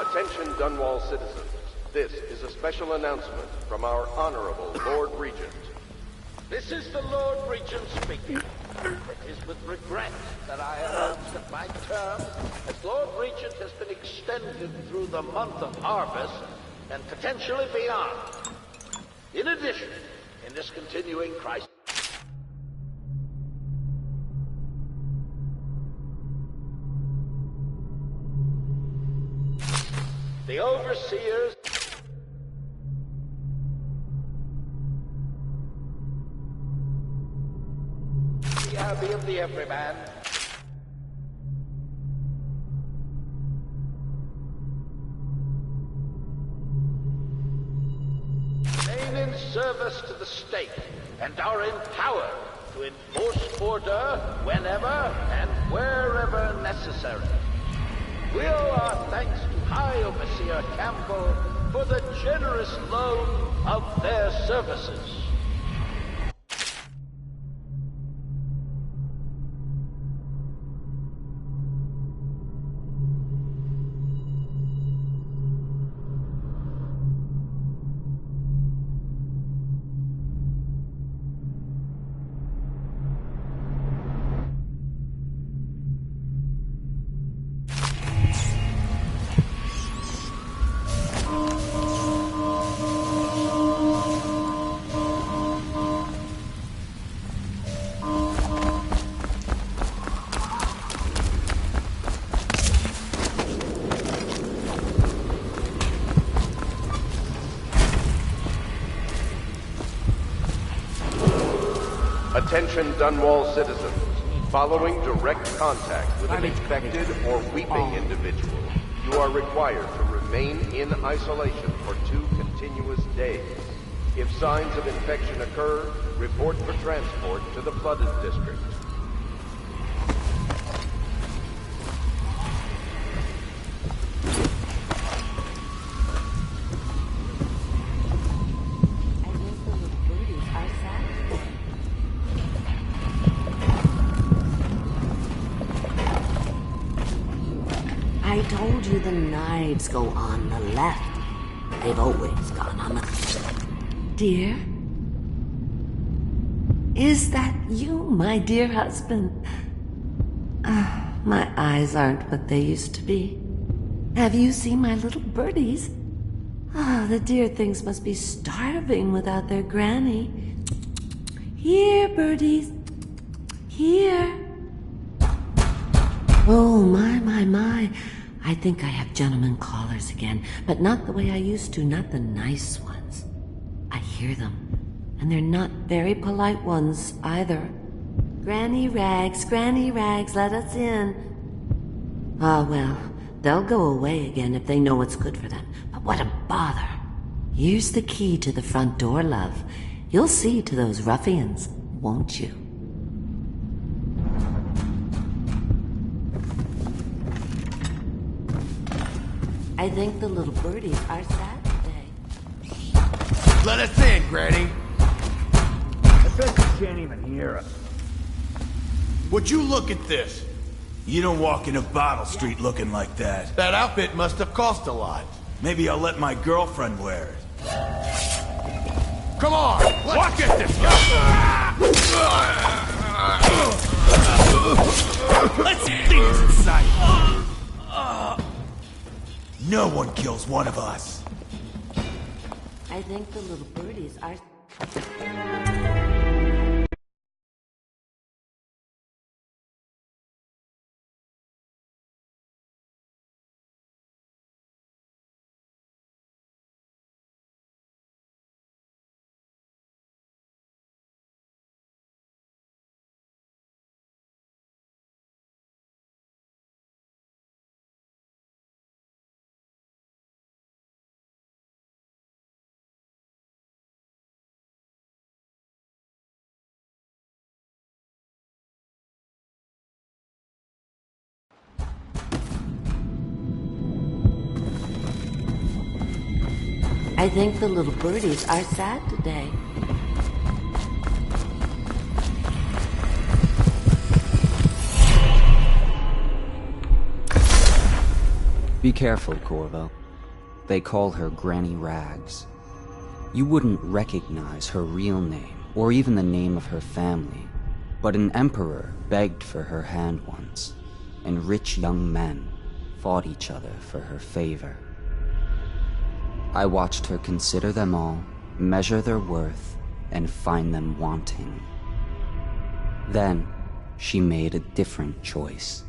Speaker 12: Attention Dunwall citizens. This is a special announcement from our Honorable Lord Regent.
Speaker 9: This is the Lord Regent speaking. It is with regret that I announce that my term as Lord Regent has been extended through the month of harvest and potentially beyond. In addition, in this continuing crisis, The overseers... The Abbey of the Everyman. Remain in service to the state and are empowered to enforce order whenever and wherever necessary. We owe our thanks to High Overseer Campbell for the generous loan of their services.
Speaker 12: Attention Dunwall citizens. Following direct contact with an infected or weeping individual, you are required to remain in isolation for 2 continuous days. If signs of infection occur, report for transport to the flooded district.
Speaker 20: I told you the knives go on the left. They've always gone on the... Dear? Is that you, my dear husband? My eyes aren't what they used to be. Have you seen my little birdies? The dear things must be starving without their granny. Here, birdies. Here. Oh, my. I think I have gentlemen callers again, but not the way I used to, not the nice ones. I hear them, and they're not very polite ones, either. Granny Rags, let us in. Well, they'll go away again if they know what's good for them, but what a bother. Here's the key to the front door, love. You'll see to those ruffians, won't you? I think the little birdies are sad today.
Speaker 3: Let us in, Granny.
Speaker 10: I bet you can't even hear us.
Speaker 6: Would you look at this? You don't walk into Bottle Street looking like that.
Speaker 3: That outfit must have cost a lot.
Speaker 6: Maybe I'll let my girlfriend wear it.
Speaker 3: Come on! Walk at this guy!
Speaker 6: Let's see what's inside. No one kills one of us.
Speaker 20: I think the little birdies are... I think the little birdies are sad today.
Speaker 16: Be careful, Corvo. They call her Granny Rags. You wouldn't recognize her real name, or even the name of her family, but an emperor begged for her hand once, and rich young men fought each other for her favor. I watched her consider them all, measure their worth, and find them wanting. Then, she made a different choice.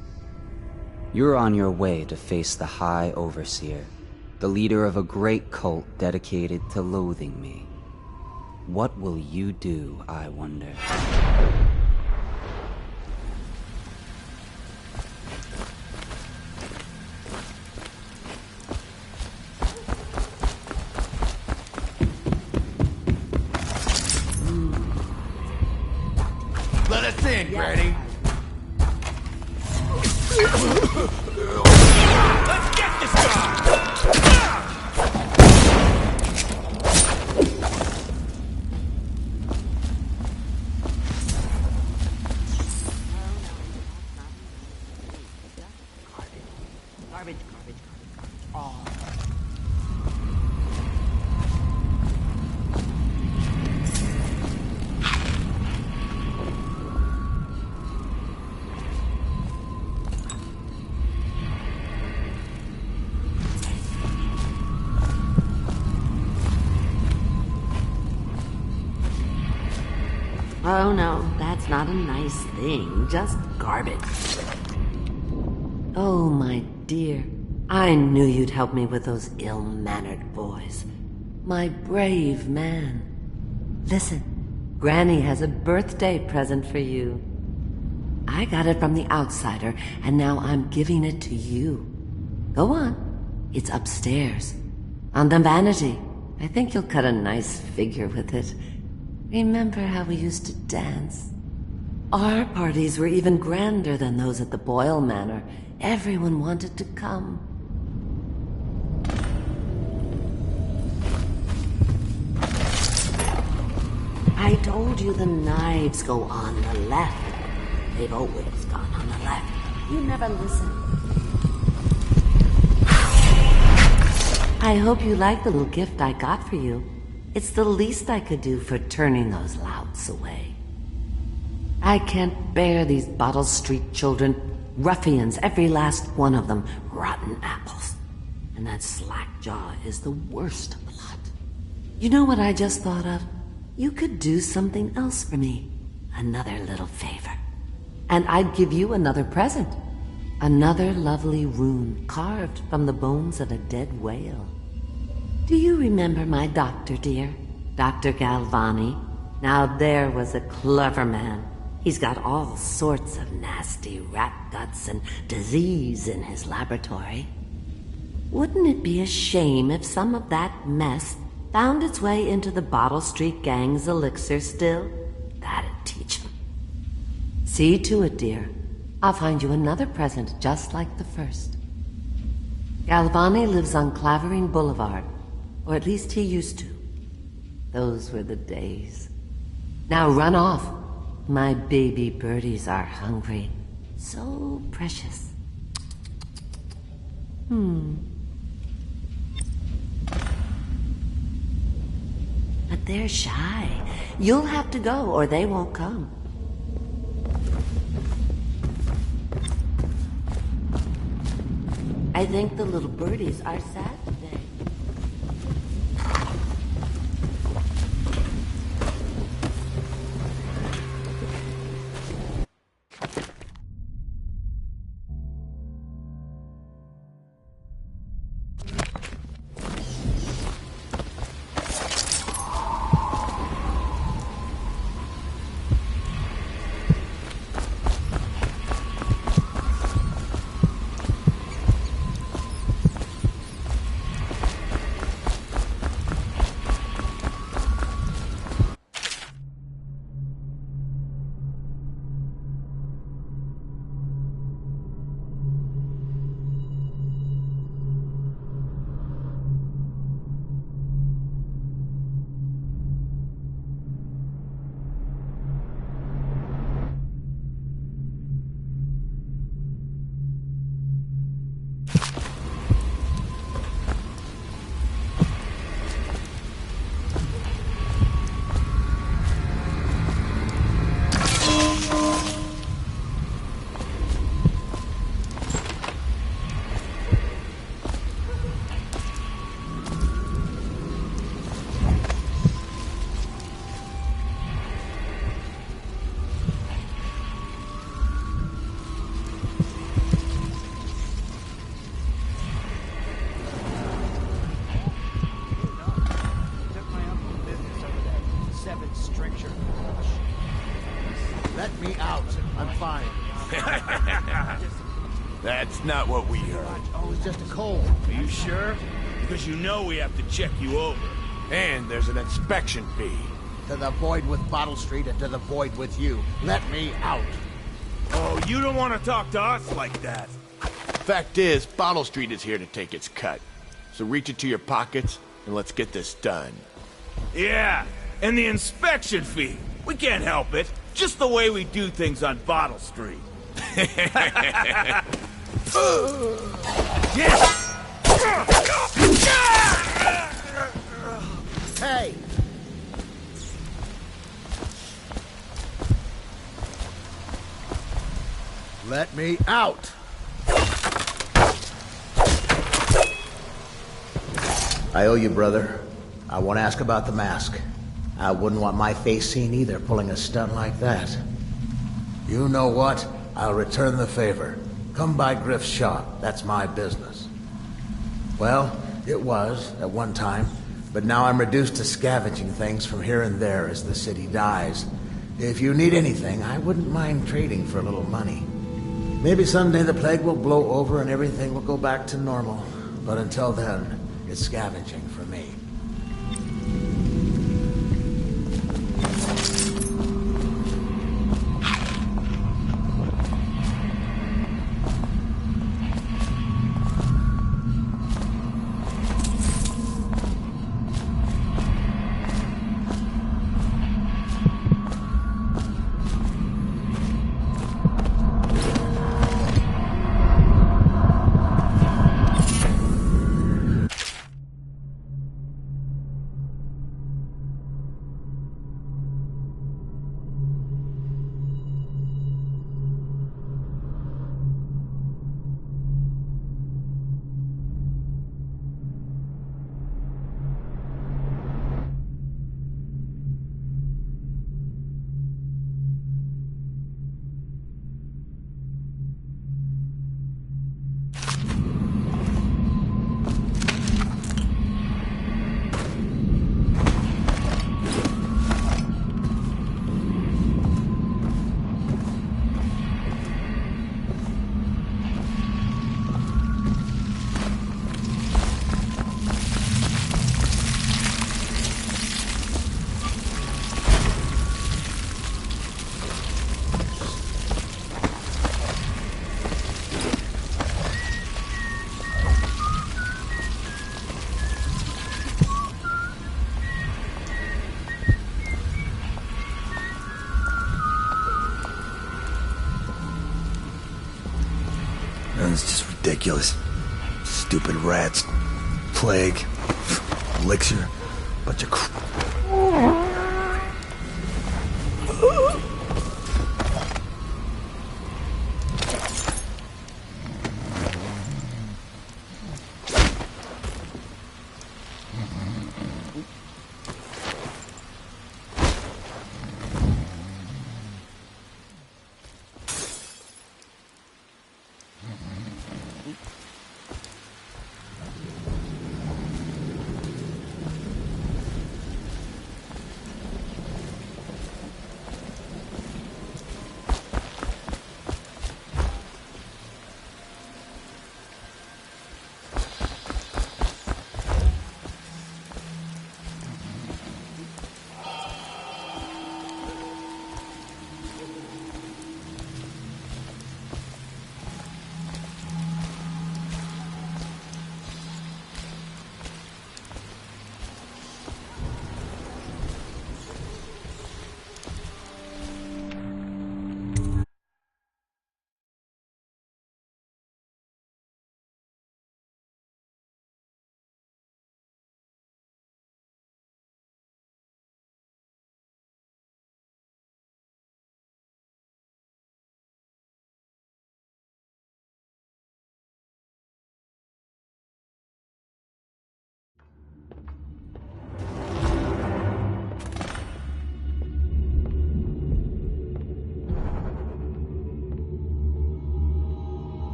Speaker 16: You're on your way to face the High Overseer, the leader of a great cult dedicated to loathing me. What will you do, I wonder?
Speaker 6: Let us in, Granny. Let's get this guy!
Speaker 20: Oh no, that's not a nice thing, just garbage. Oh, my dear, I knew you'd help me with those ill-mannered boys. My brave man. Listen, Granny has a birthday present for you. I got it from the outsider, and now I'm giving it to you. Go on, it's upstairs. On the vanity. I think you'll cut a nice figure with it. Remember how we used to dance? Our parties were even grander than those at the Boyle Manor. Everyone wanted to come. I told you the knives go on the left. They've always gone on the left. You never listen. I hope you like the little gift I got for you. It's the least I could do for turning those louts away. I can't bear these Bottle Street children. Ruffians, every last one of them. Rotten apples. And that slack-jaw is the worst of the lot. You know what I just thought of? You could do something else for me. Another little favor. And I'd give you another present. Another lovely rune carved from the bones of a dead whale. Do you remember my doctor, dear? Dr. Galvani? Now there was a clever man. He's got all sorts of nasty rat guts and disease in his laboratory. Wouldn't it be a shame if some of that mess found its way into the Bottle Street Gang's elixir still? That'd teach him. See to it, dear. I'll find you another present just like the first. Galvani lives on Clavering Boulevard. Or at least he used to. Those were the days. Now run off. My baby birdies are hungry. So precious. But they're shy. You'll have to go or they won't come. I think the little birdies are sad today.
Speaker 4: fine.
Speaker 6: That's not what we heard.
Speaker 4: Oh, it's just a cold.
Speaker 6: Are you sure? Because you know we have to check you over. And there's an inspection fee.
Speaker 4: To the void with Bottle Street and to the void with you. Let me out.
Speaker 6: Oh, you don't want to talk to us like that. Fact is, Bottle Street is here to take its cut. So reach into your pockets and let's get this done. Yeah, and the inspection fee. We can't help it. Just the way we do things on Bottle Street.
Speaker 4: Hey! Let me out! I owe you, brother. I won't ask about the mask. I wouldn't want my face seen either, pulling a stunt like that. You know what? I'll return the favor. Come by Griff's shop. That's my business. Well, it was, at one time, but now I'm reduced to scavenging things from here and there as the city dies. If you need anything, I wouldn't mind trading for a little money. Maybe someday the plague will blow over and everything will go back to normal. But until then, it's scavenging for me.
Speaker 11: It's just ridiculous. Stupid rats. Plague. Elixir. Bunch of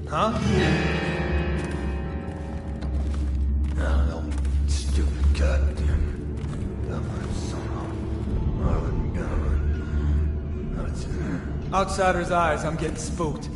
Speaker 11: Huh? Outsider's eyes, I'm getting spooked.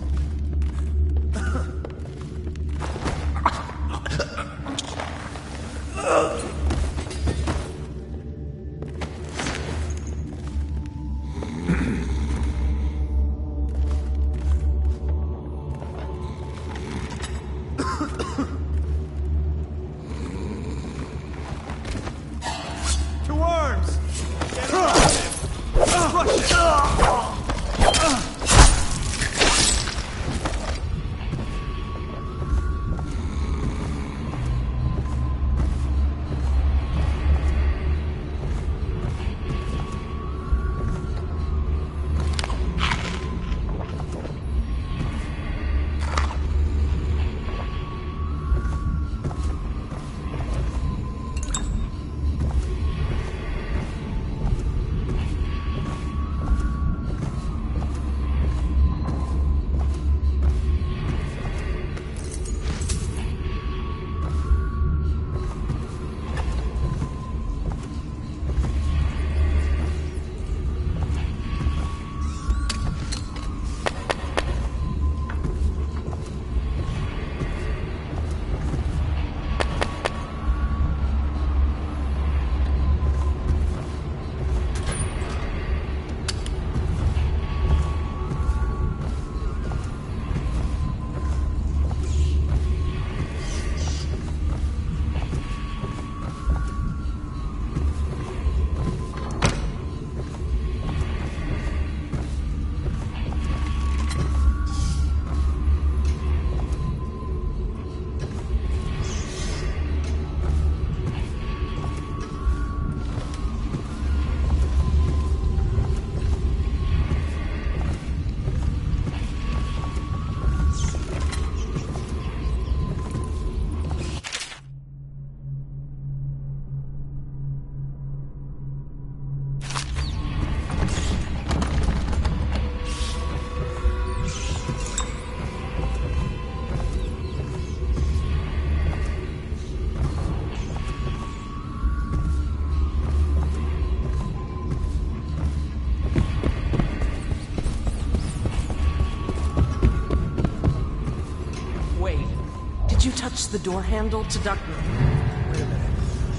Speaker 18: Did you touch the door handle to duck?
Speaker 11: Wait a minute.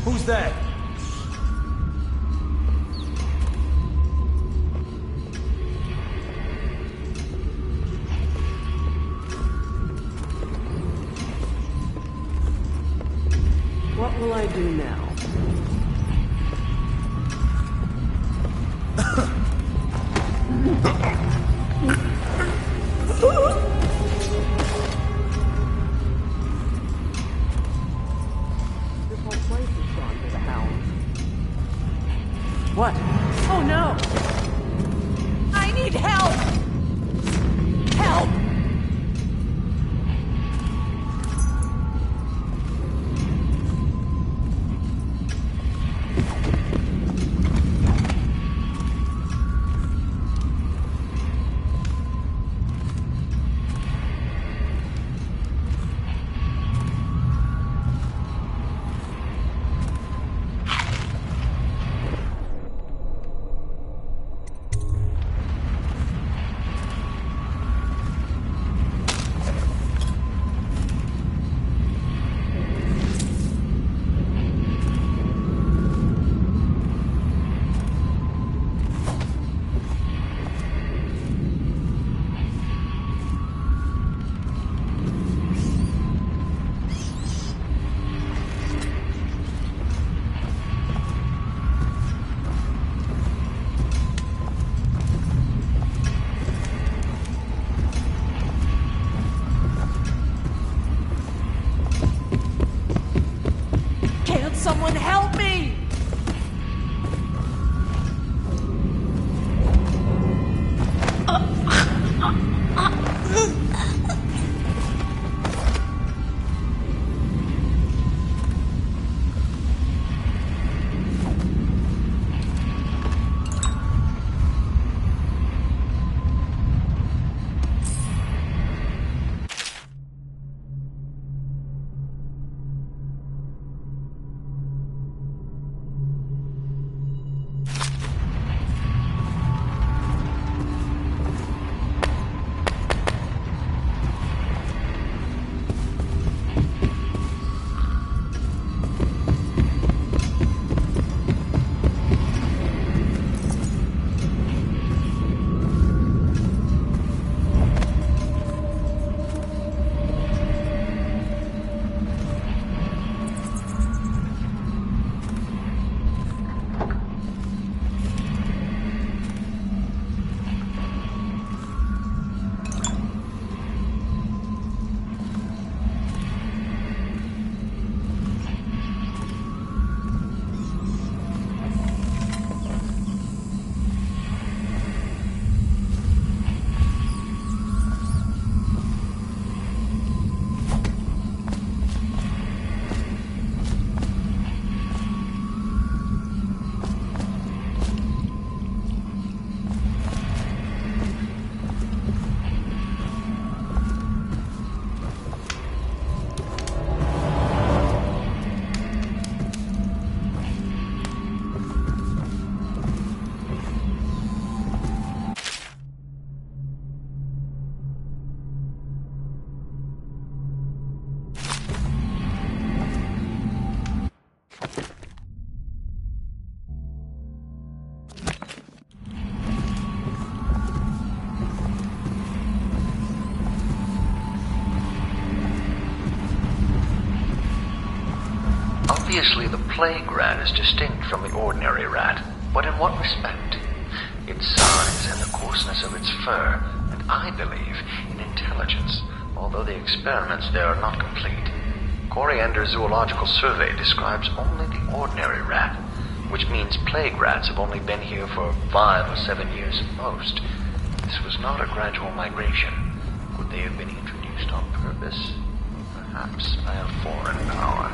Speaker 11: Who's that?
Speaker 18: What will I do now? What? Oh no! I need help! Help! Someone help me!
Speaker 21: Obviously, the plague rat is distinct from the ordinary rat, but in what respect? Its size and the coarseness of its fur, and I believe in intelligence, although the experiments there are not complete. Coriander's zoological survey describes only the ordinary rat, which means plague rats have only been here for 5 or 7 years at most. This was not a gradual migration. Could they have been introduced on purpose? Perhaps by a foreign power.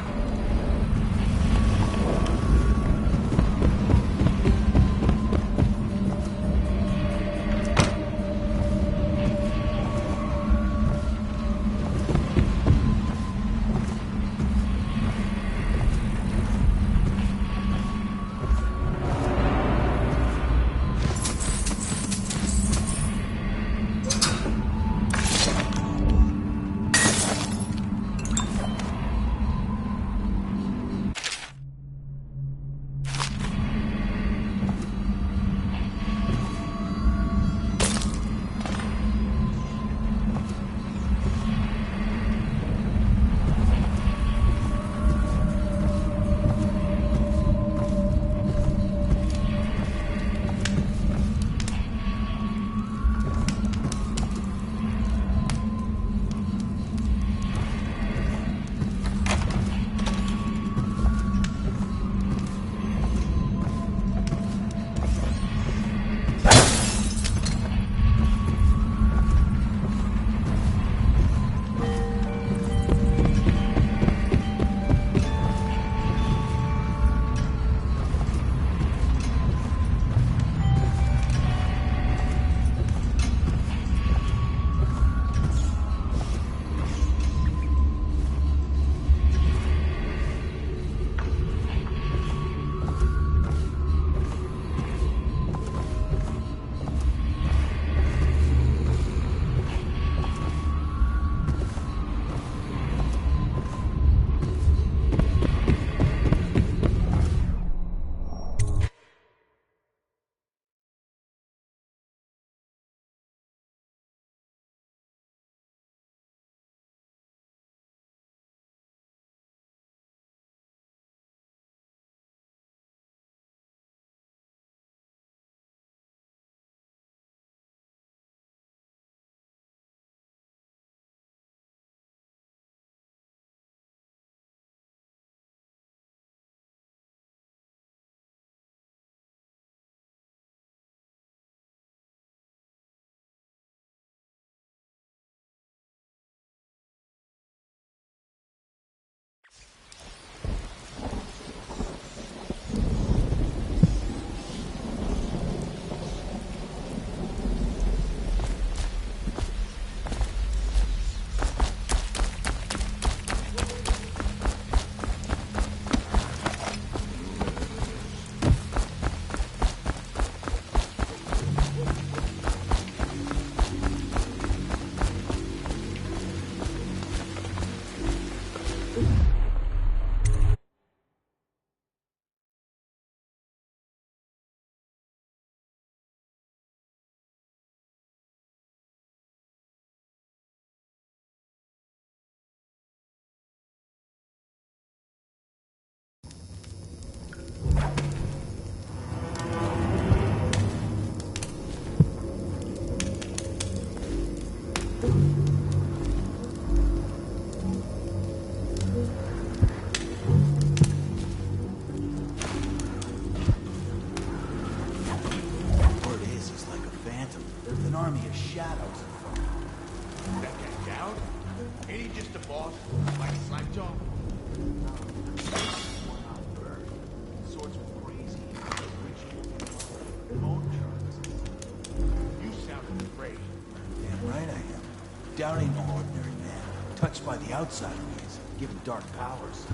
Speaker 10: Down ain't no ordinary man. Touched by the outside ways, given dark powers.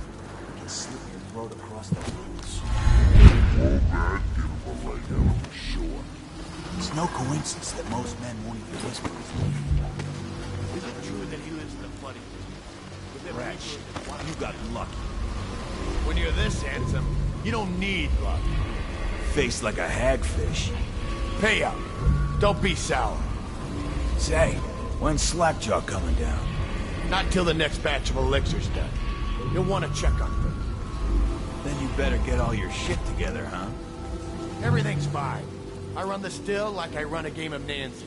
Speaker 10: He can slit your throat across the roots. It's no coincidence that most men won't even whisper his name.
Speaker 6: Is it true that he lives in the flooding district?
Speaker 10: Wretch, you got lucky.
Speaker 6: When you're this handsome, you don't need luck.
Speaker 10: Face like a hagfish.
Speaker 6: Pay up. Don't be sour.
Speaker 10: Say, when's Slackjaw coming down?
Speaker 6: Not till the next batch of elixirs done. You'll want to check on them. better get all your shit together, huh?
Speaker 3: Everything's fine. I run the still like I run a game of Nancy.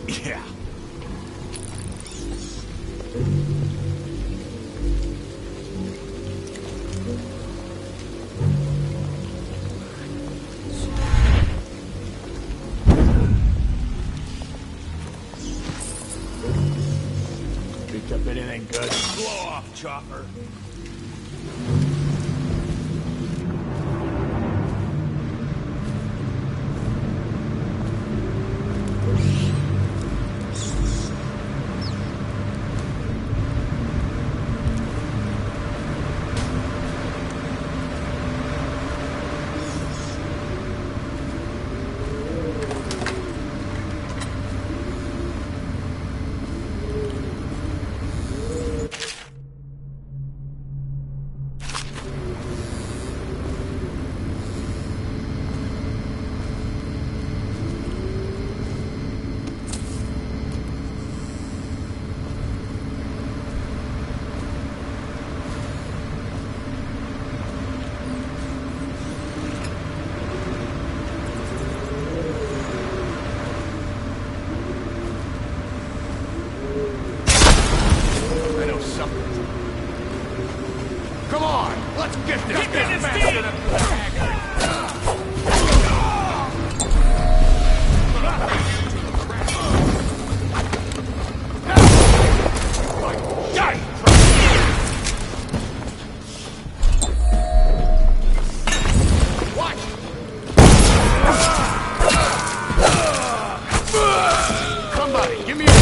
Speaker 6: Yeah.
Speaker 8: Picked up anything good? Blow off, chopper.
Speaker 3: Come on, let's get this bastard. Somebody, give me a...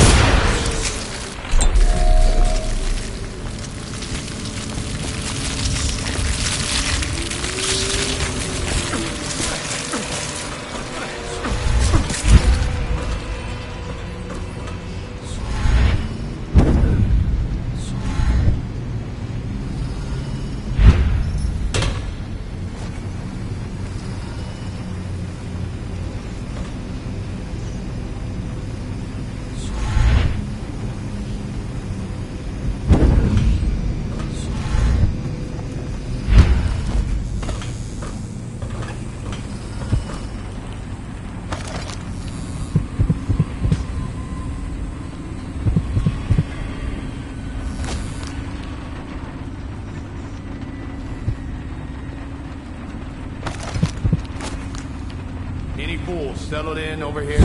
Speaker 3: Any fools settled in over here?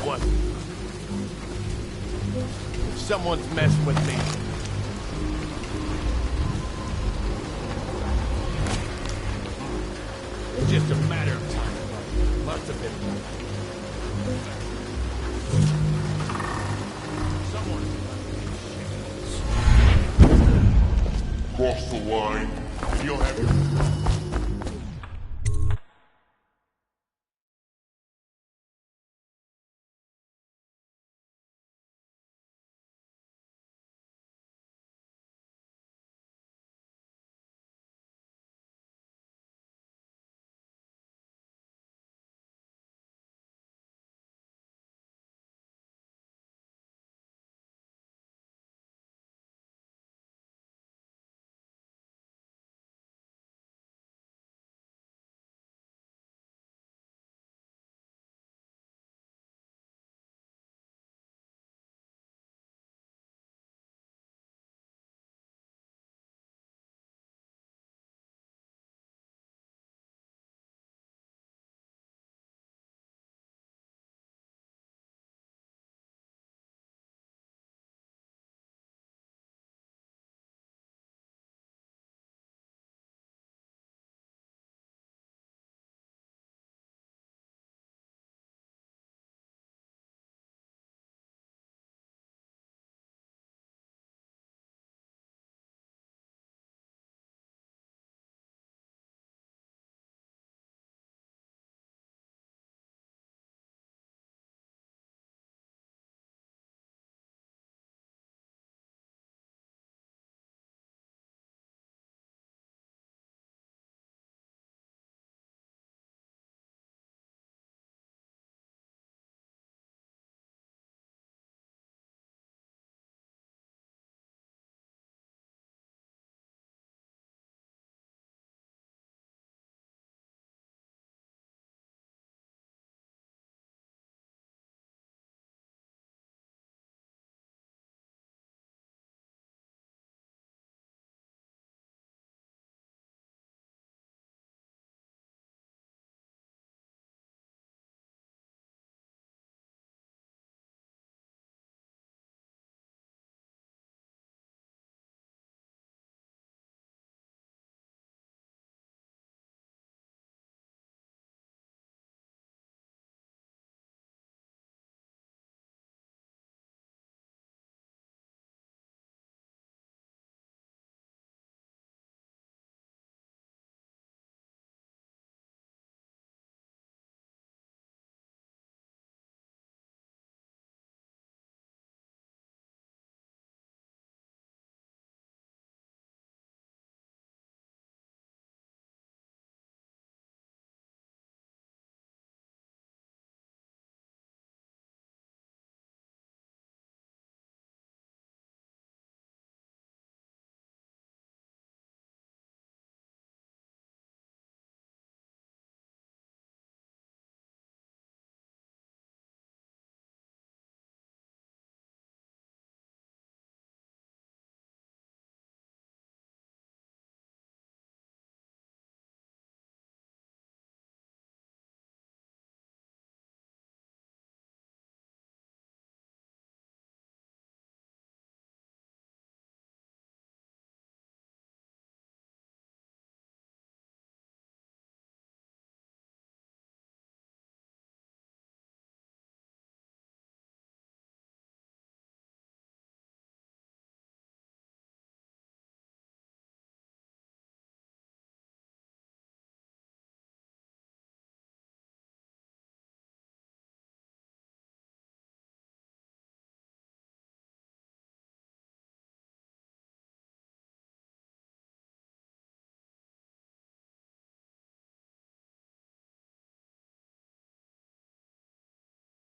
Speaker 6: What? If someone's messed with me, it's just a matter of time. Must have been.
Speaker 7: Cross the line, and you'll have your